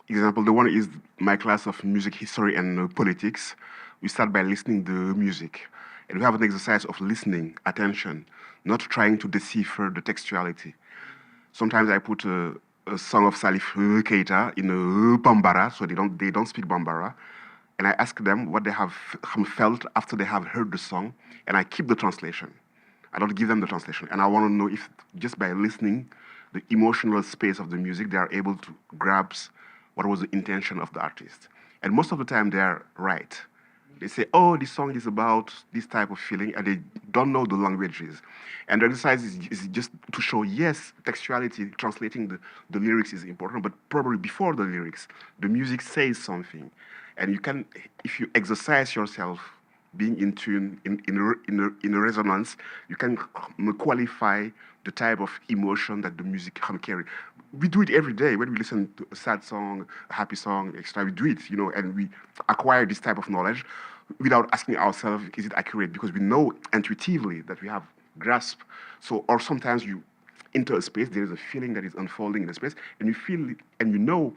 examples. The one is my class of music history and politics. We start by listening to music, and we have an exercise of listening, attention, not trying to decipher the textuality. Sometimes I put a song of Salif Keita in Bambara, so they don't speak Bambara, and I ask them what they have felt after they have heard the song, and I keep the translation. I don't give them the translation, and I want to know if just by listening, the emotional space of the music, they are able to grasp what was the intention of the artist. And most of the time, they are right. They say, oh, this song is about this type of feeling, and they don't know the languages. And the exercise is just to show, yes, textuality, translating the lyrics is important, but probably before the lyrics, the music says something. And you can, if you exercise yourself, being in tune, in a resonance, you can qualify the type of emotion that the music can carry. We do it every day when we listen to a sad song, a happy song, extra. We do it, and we acquire this type of knowledge without asking ourselves, is it accurate? Because we know intuitively that we have grasp. So, or sometimes you enter a space, there is a feeling that is unfolding in the space, and you feel it, and you know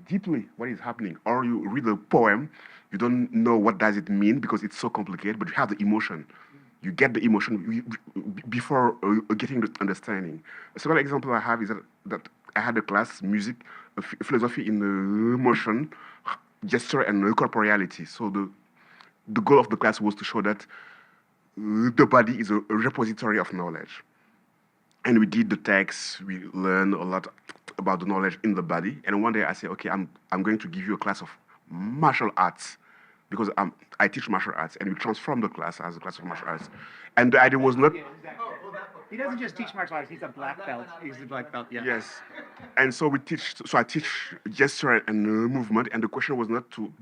deeply what is happening. Or you read a poem, you don't know what does it mean because it's so complicated, but you have the emotion. You get the emotion before getting the understanding. A second example I have is that I had a class, music, philosophy in motion, gesture, and corporeality. So the goal of the class was to show that the body is a repository of knowledge. And we did the text, we learned a lot about the knowledge in the body. And one day I said, okay, I'm going to give you a class of martial arts, because I teach martial arts, and we transform the class as a class of martial arts. And the idea was not... He doesn't just teach martial arts, he's a black belt. He's a black belt, yeah. Yes. And so I teach gesture and movement, and the question was not to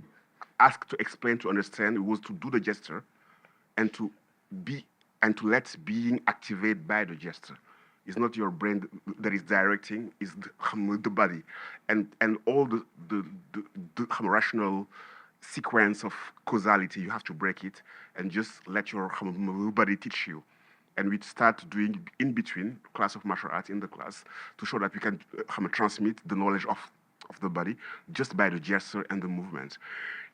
ask, to explain, to understand, it was to do the gesture and to let being activate by the gesture. It's not your brain that is directing, it's the body. And all the rational sequence of causality, you have to break it and just let your body teach you. And we start doing in between class of martial arts in the class to show that we can transmit the knowledge of the body just by the gesture and the movement.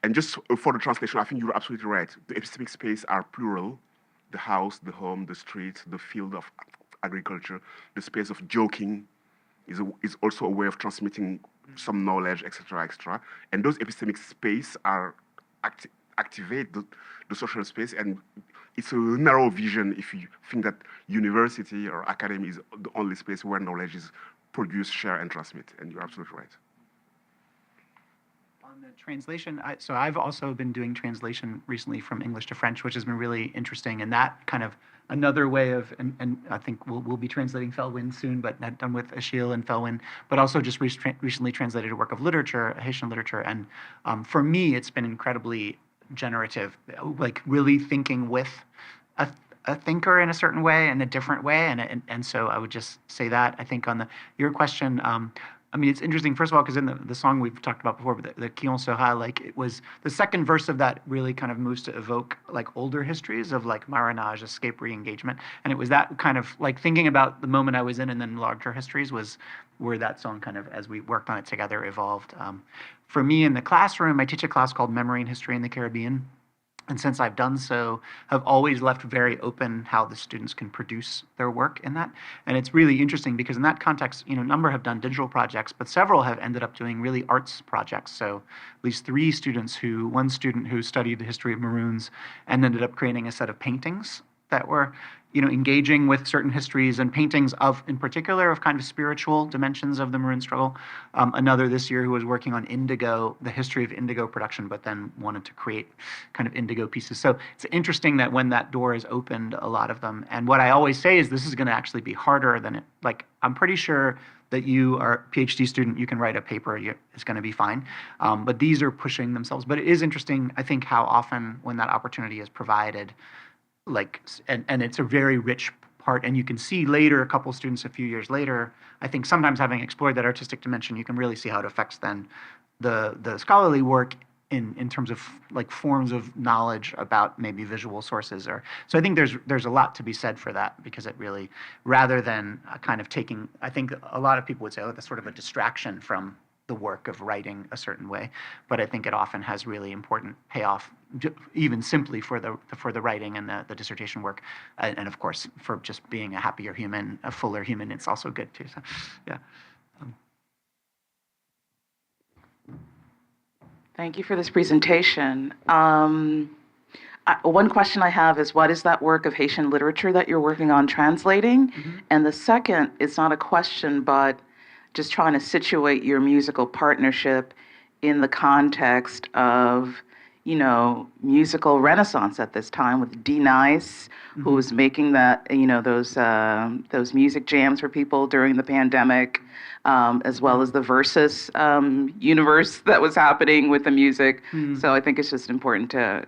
And just for the translation, I think you're absolutely right. The epistemic space are plural: the house, the home, the street, the field of agriculture, the space of joking is also a way of transmitting some knowledge, etc., etc. And those epistemic space are activate the social space, and it's a narrow vision if you think that university or academy is the only space where knowledge is produced, shared, and transmit. And you're absolutely right. On the translation, so I've also been doing translation recently from English to French, which has been really interesting. And that kind of another way of, and I think we'll be translating Felwine soon, but not done with Achille and Felwine, but also just recently translated a work of literature, Haitian literature. And for me, it's been incredibly generative, like really thinking with a thinker in a certain way and a different way. And so I would just say that. I think on your question, I mean, it's interesting, first of all, because in the song we've talked about before, but the Qui on sera, like, it was the second verse of that really kind of moves to evoke like older histories of like marronage, escape, re-engagement. And it was that kind of like thinking about the moment I was in and then larger histories was where that song kind of, as we worked on it together, evolved. For me in the classroom, I teach a class called Memory and History in the Caribbean. And since I've done so, I've always left very open how the students can produce their work in that. And it's really interesting because in that context, a number have done digital projects, but several have ended up doing really arts projects. So at least one student who studied the history of maroons and ended up creating a set of paintings that were, engaging with certain histories and paintings of, in particular, of kind of spiritual dimensions of the Maroon struggle. Another this year who was working on indigo, the history of indigo production, but then wanted to create kind of indigo pieces. So it's interesting that when that door is opened, a lot of them, and what I always say is this is going to actually be harder than it, like, I'm pretty sure that you are a PhD student, you can write a paper, it's going to be fine. But these are pushing themselves. But it is interesting, I think, how often when that opportunity is provided, like, and it's a very rich part, and you can see later, a couple students a few years later, I think sometimes having explored that artistic dimension, you can really see how it affects then the scholarly work in terms of like forms of knowledge about maybe visual sources. So I think there's a lot to be said for that, because it really, rather than kind of taking, I think a lot of people would say, oh, that's sort of a distraction from the work of writing a certain way, but I think it often has really important payoff, even simply for the writing and the dissertation work, and of course for just being a happier human, a fuller human. It's also good too. So, yeah. Thank you for this presentation. One question I have is, what is that work of Haitian literature that you're working on translating? Mm-hmm. And the second, it's not a question, but just trying to situate your musical partnership in the context of, musical renaissance at this time with D Nice, mm-hmm. who was making that, those music jams for people during the pandemic, as well as the Versus universe that was happening with the music. Mm-hmm. So I think it's just important to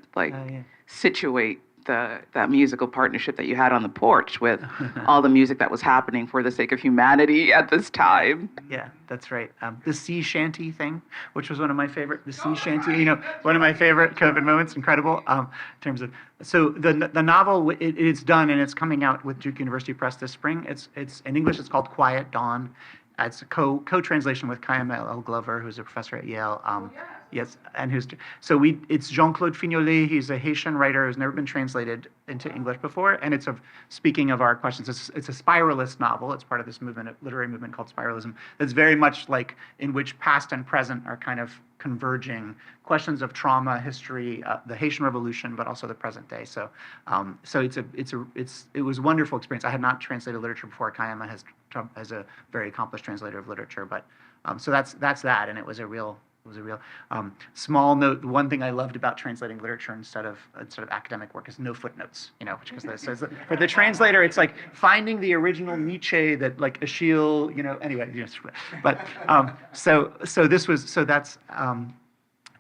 situate that musical partnership that you had on the porch with all the music that was happening for the sake of humanity at this time. Yeah, that's right. The sea shanty thing, which was one of my favorite, one of my favorite COVID moments, incredible in terms of, so the novel, it's done and it's coming out with Duke University Press this spring. It's in English, it's called Quiet Dawn. It's a co-translation with Kayam L. Glover, who's a professor at Yale. Yes, and it's Jean-Claude Fignolet. He's a Haitian writer who's never been translated into English before, and it's speaking of our questions. It's a spiralist novel. It's part of this movement, a literary movement called spiralism. That's very much like in which past and present are kind of converging, questions of trauma, history, the Haitian Revolution, but also the present day. So it was a wonderful experience. I had not translated literature before. Kayama has a very accomplished translator of literature, but so that's that, and it was a real small note. One thing I loved about translating literature instead of academic work is no footnotes. Because for the translator, it's like finding the original Nietzsche that like Achille. Anyway. But that's.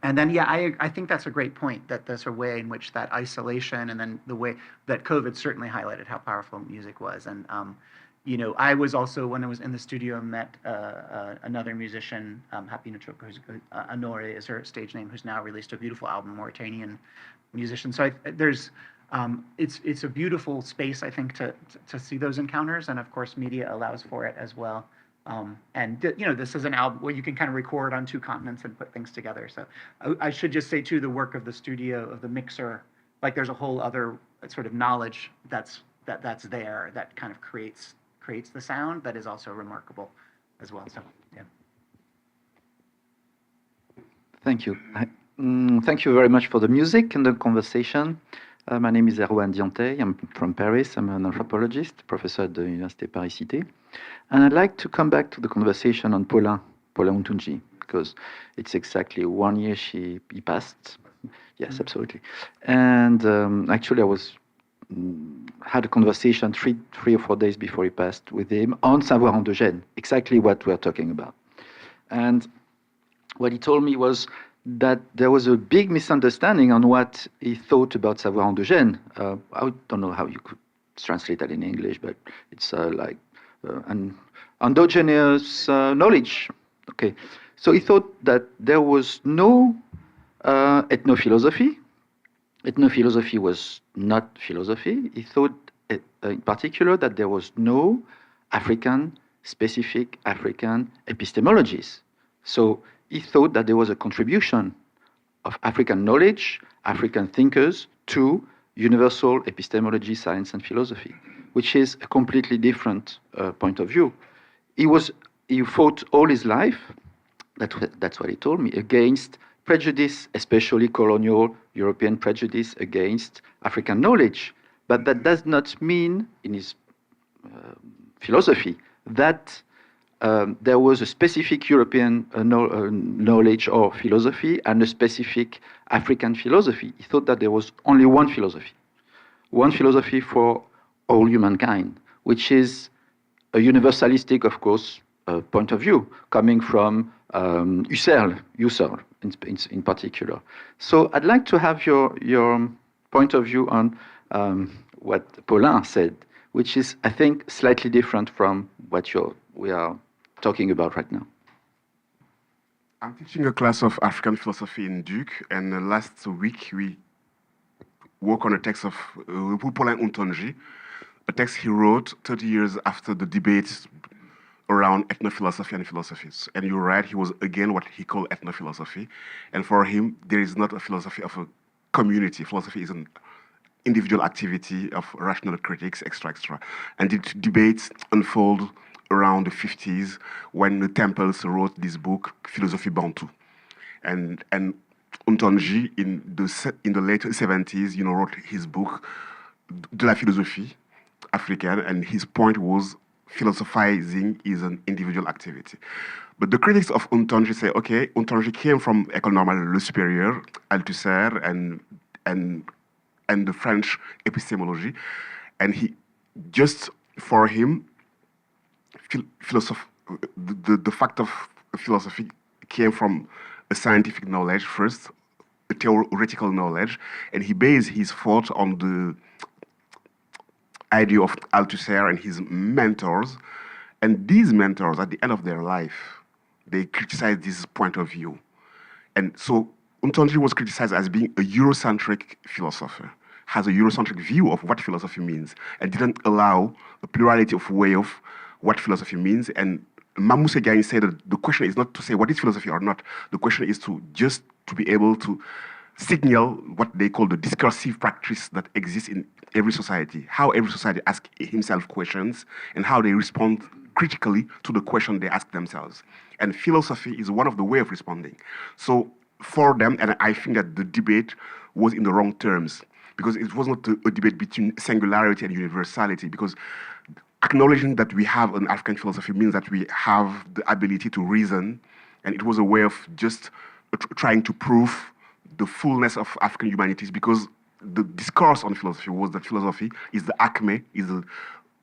And then, I think that's a great point, that there's a way in which that isolation, and then the way that COVID certainly highlighted how powerful music was. And I was also, when I was in the studio, met another musician, Happy Nochoko, who's Honore is her stage name, who's now released a beautiful album, Mauritanian musician. So it's a beautiful space, I think, to see those encounters, and of course, media allows for it as well. This is an album where you can kind of record on two continents and put things together. So I should just say too, the work of the studio, of the mixer, like there's a whole other sort of knowledge that's there that kind of creates the sound that is also remarkable as well. So yeah. Thank you. Thank you very much for the music and the conversation. My name is Erwan Diante. I'm from Paris. I'm an anthropologist, professor at the Université Paris-Cité. And I'd like to come back to the conversation on Paulin Ntunji, because it's exactly 1 year he passed. Yes, absolutely. And actually, I had a conversation three or 4 days before he passed with him on savoir endogène, exactly what we're talking about. And what he told me was that there was a big misunderstanding on what he thought about savoir endogène. I don't know how you could translate that in English, but it's like an endogenous knowledge. Okay, so he thought that there was no ethnophilosophy. Ethnophilosophy was not philosophy. He thought, in particular, that there was no specific African epistemologies. So he thought that there was a contribution of African knowledge, African thinkers, to universal epistemology, science, and philosophy, which is a completely different point of view. He fought all his life, that's what he told me, against prejudice, especially colonial European prejudice against African knowledge. But that does not mean, in his philosophy, that there was a specific European knowledge or philosophy and a specific African philosophy. He thought that there was only one philosophy for all humankind, which is a universalistic, of course, point of view, coming from Husserl in particular. So I'd like to have your point of view on what Paulin said, which is, I think, slightly different from what we are talking about right now. I'm teaching a class of African philosophy in Duke, and last week we work on a text of Paulin Untonji, a text he wrote 30 years after the debates around ethnophilosophy and philosophies. And you're right, he was again what he called ethnophilosophy. And for him, there is not a philosophy of a community. Philosophy is an individual activity of rational critics, extra. And the debates unfold around the 50s when the Temples wrote this book, Philosophie Bantu. And Untonji, in the late 70s, wrote his book, De la philosophie africaine, and his point was philosophizing is an individual activity. But the critics of Untonji say, okay, Untonji came from École Normale Le Supérieur, Althusser, and the French epistemology, and he just for him, the fact of philosophy came from a scientific knowledge first, a theoretical knowledge, and he based his thought on the idea of Althusser and his mentors. And these mentors, at the end of their life, they criticized this point of view. And so Untonji was criticized as being a Eurocentric philosopher, has a Eurocentric view of what philosophy means, and didn't allow a plurality of way of what philosophy means. And Mamou Segain said that the question is not to say what is philosophy or not. The question is to be able to signal what they call the discursive practice that exists in every society, how every society asks himself questions and how they respond critically to the question they ask themselves. And philosophy is one of the way of responding. So for them, and I think that the debate was in the wrong terms, because it was not a debate between singularity and universality, because acknowledging that we have an African philosophy means that we have the ability to reason, and it was a way of just trying to prove the fullness of African humanities, because the discourse on philosophy was that philosophy is the acme, is the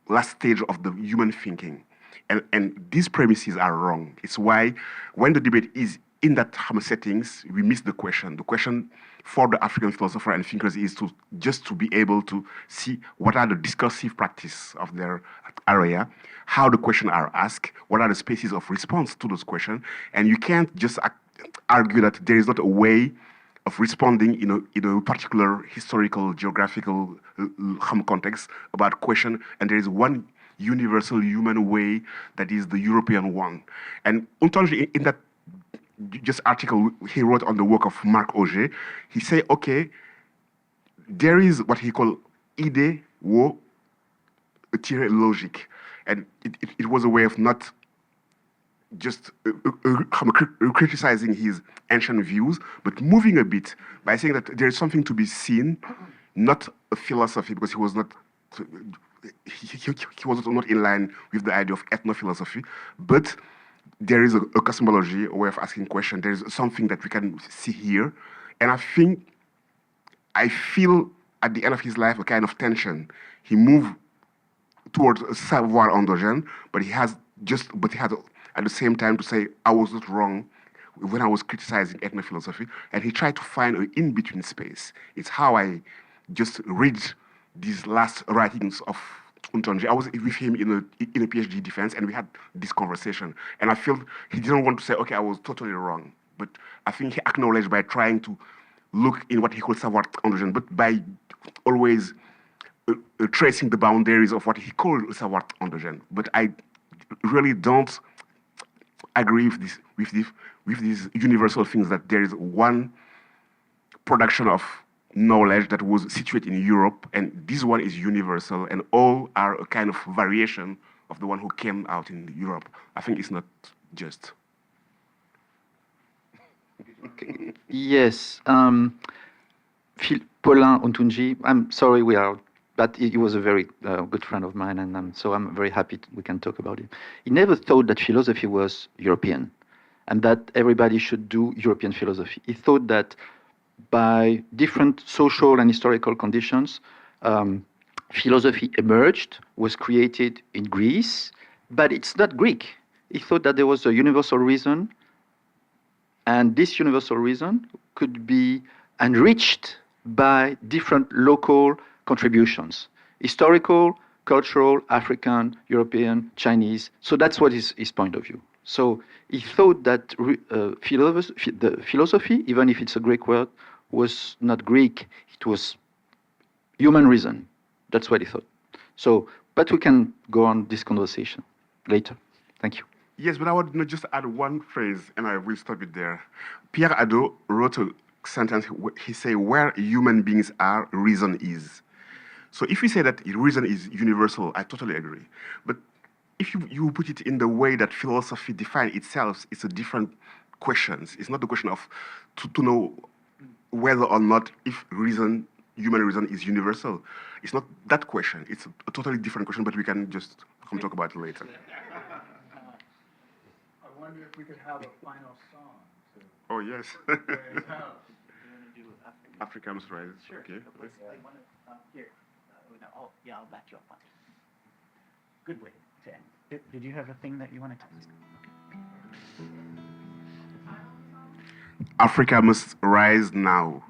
last stage of the human thinking. And these premises are wrong. It's why when the debate is in that settings, we miss the question. The question for the African philosopher and thinkers is to be able to see what are the discursive practice of their area, how the questions are asked, what are the spaces of response to those questions. And you can't just argue that there is not a way of responding in a particular historical, geographical context about question, and there is one universal human way that is the European one. And Untonji, in that just article he wrote on the work of Marc Auger, he said, okay, there is what he called idée ou logique. And it was a way of not just criticizing his ancient views, but moving a bit by saying that there is something to be seen, not a philosophy, because he was not in line with the idea of ethnophilosophy, but there is a cosmology, a way of asking questions. There is something that we can see here. And I feel at the end of his life a kind of tension. He moved towards a savoir endogène, but he had at the same time to say, I was not wrong when I was criticizing ethnophilosophy. And he tried to find an in-between space. It's how I just read these last writings of Untonji. I was with him in a PhD defense, and we had this conversation. And I feel he didn't want to say, okay, I was totally wrong. But I think he acknowledged by trying to look in what he called savoir endogène, but by always tracing the boundaries of what he called savoir endogène. But I really don't agree with these universal things, that there is one production of knowledge that was situated in Europe, and this one is universal, and all are a kind of variation of the one who came out in Europe. I think it's not just. Yes. Paulin Untonji, I'm sorry we are but he was a very good friend of mine, and so I'm very happy we can talk about it. He never thought that philosophy was European, and that everybody should do European philosophy. He thought that by different social and historical conditions, philosophy emerged, was created in Greece, but it's not Greek. He thought that there was a universal reason, and this universal reason could be enriched by different local contributions, historical, cultural, African, European, Chinese. So that's what is his point of view. So he thought that the philosophy, even if it's a Greek word, was not Greek, it was human reason. That's what he thought. So, but we can go on this conversation later. Thank you. Yes, but I would just add one phrase, and I will stop it there. Pierre Hadot wrote a sentence. He said, "Where human beings are, reason is." So if we say that reason is universal, I totally agree. But if you put it in the way that philosophy defines itself, it's a different question. It's not the question of to know whether or not if human reason is universal. It's not that question. It's a totally different question, but we can just come talk about it later. I wonder if we could have a final song. Oh, yes. Africa must rise. Sure. Okay. Here. No, I'll back you up on it. Good way to end. Did you have a thing that you wanted to say? Africa must rise now.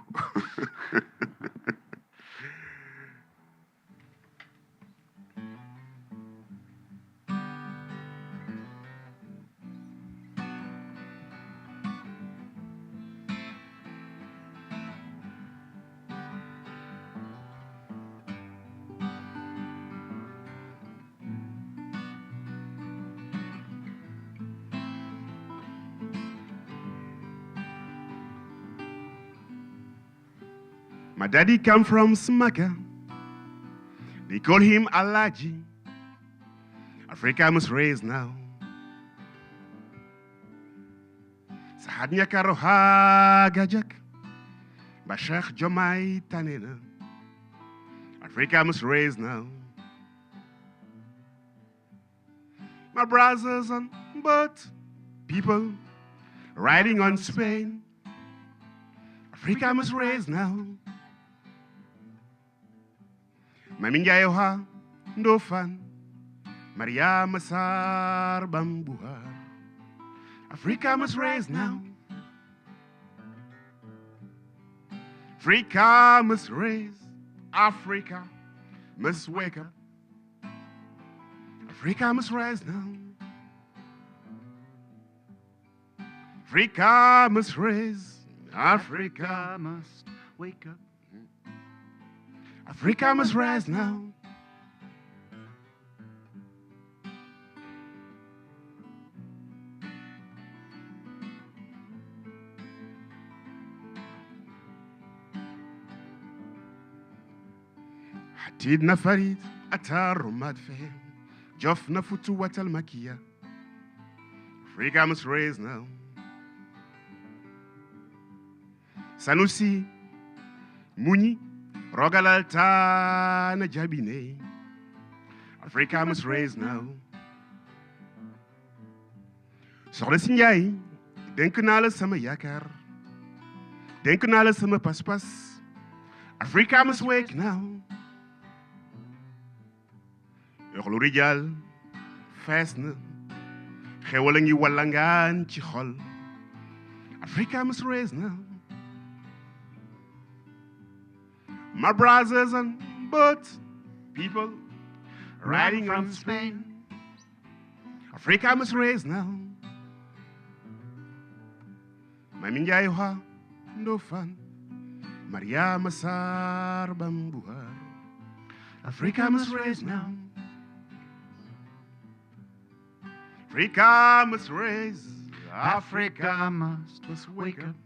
My daddy come from Smaka. They call him Alaji. Africa must raise now. Sahadnya karoha gajak. Bashak Jomai Tanena. Africa must raise now. My brothers on boat, people riding on Spain. Africa must raise now. Maminja Yoha Ndofan Maria Masar Bambuha. Africa must raise now. Africa must raise. Africa must wake up. Africa must rise now. Africa must raise. Africa must wake up. Africa must rise now. Hatid na farid atar madfe. Jof na futu watal makia. Africa must rise now. Sanusi Muni Rogalalta na Jabine. Africa must raise now. Soxna si Njaay denk naa la sama yaakaar. Denk naa la sama pas-pas. Africa must wake now. Yoxlu rijal fees na. Xewal a ngi wallangaan ci xol. Africa must raise now. My brothers on boats, people riding from Spain. Africa must raise now. Maminja Yoha Ndofan Maria Masar Bambuhar. Africa must raise now. Africa must raise. Africa must wake up.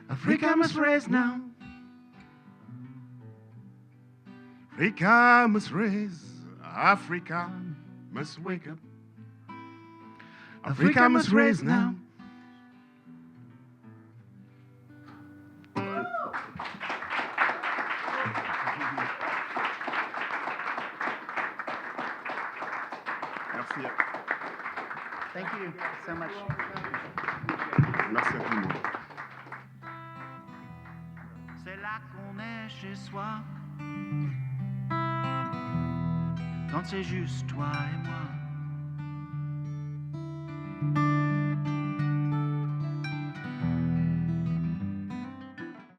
Africa must raise now. Africa must raise. Africa must wake up. Africa must raise now. Merci. Thank you so much. Merci à tout le monde. C'est là qu'on est chez soi. Quand c'est juste toi et moi.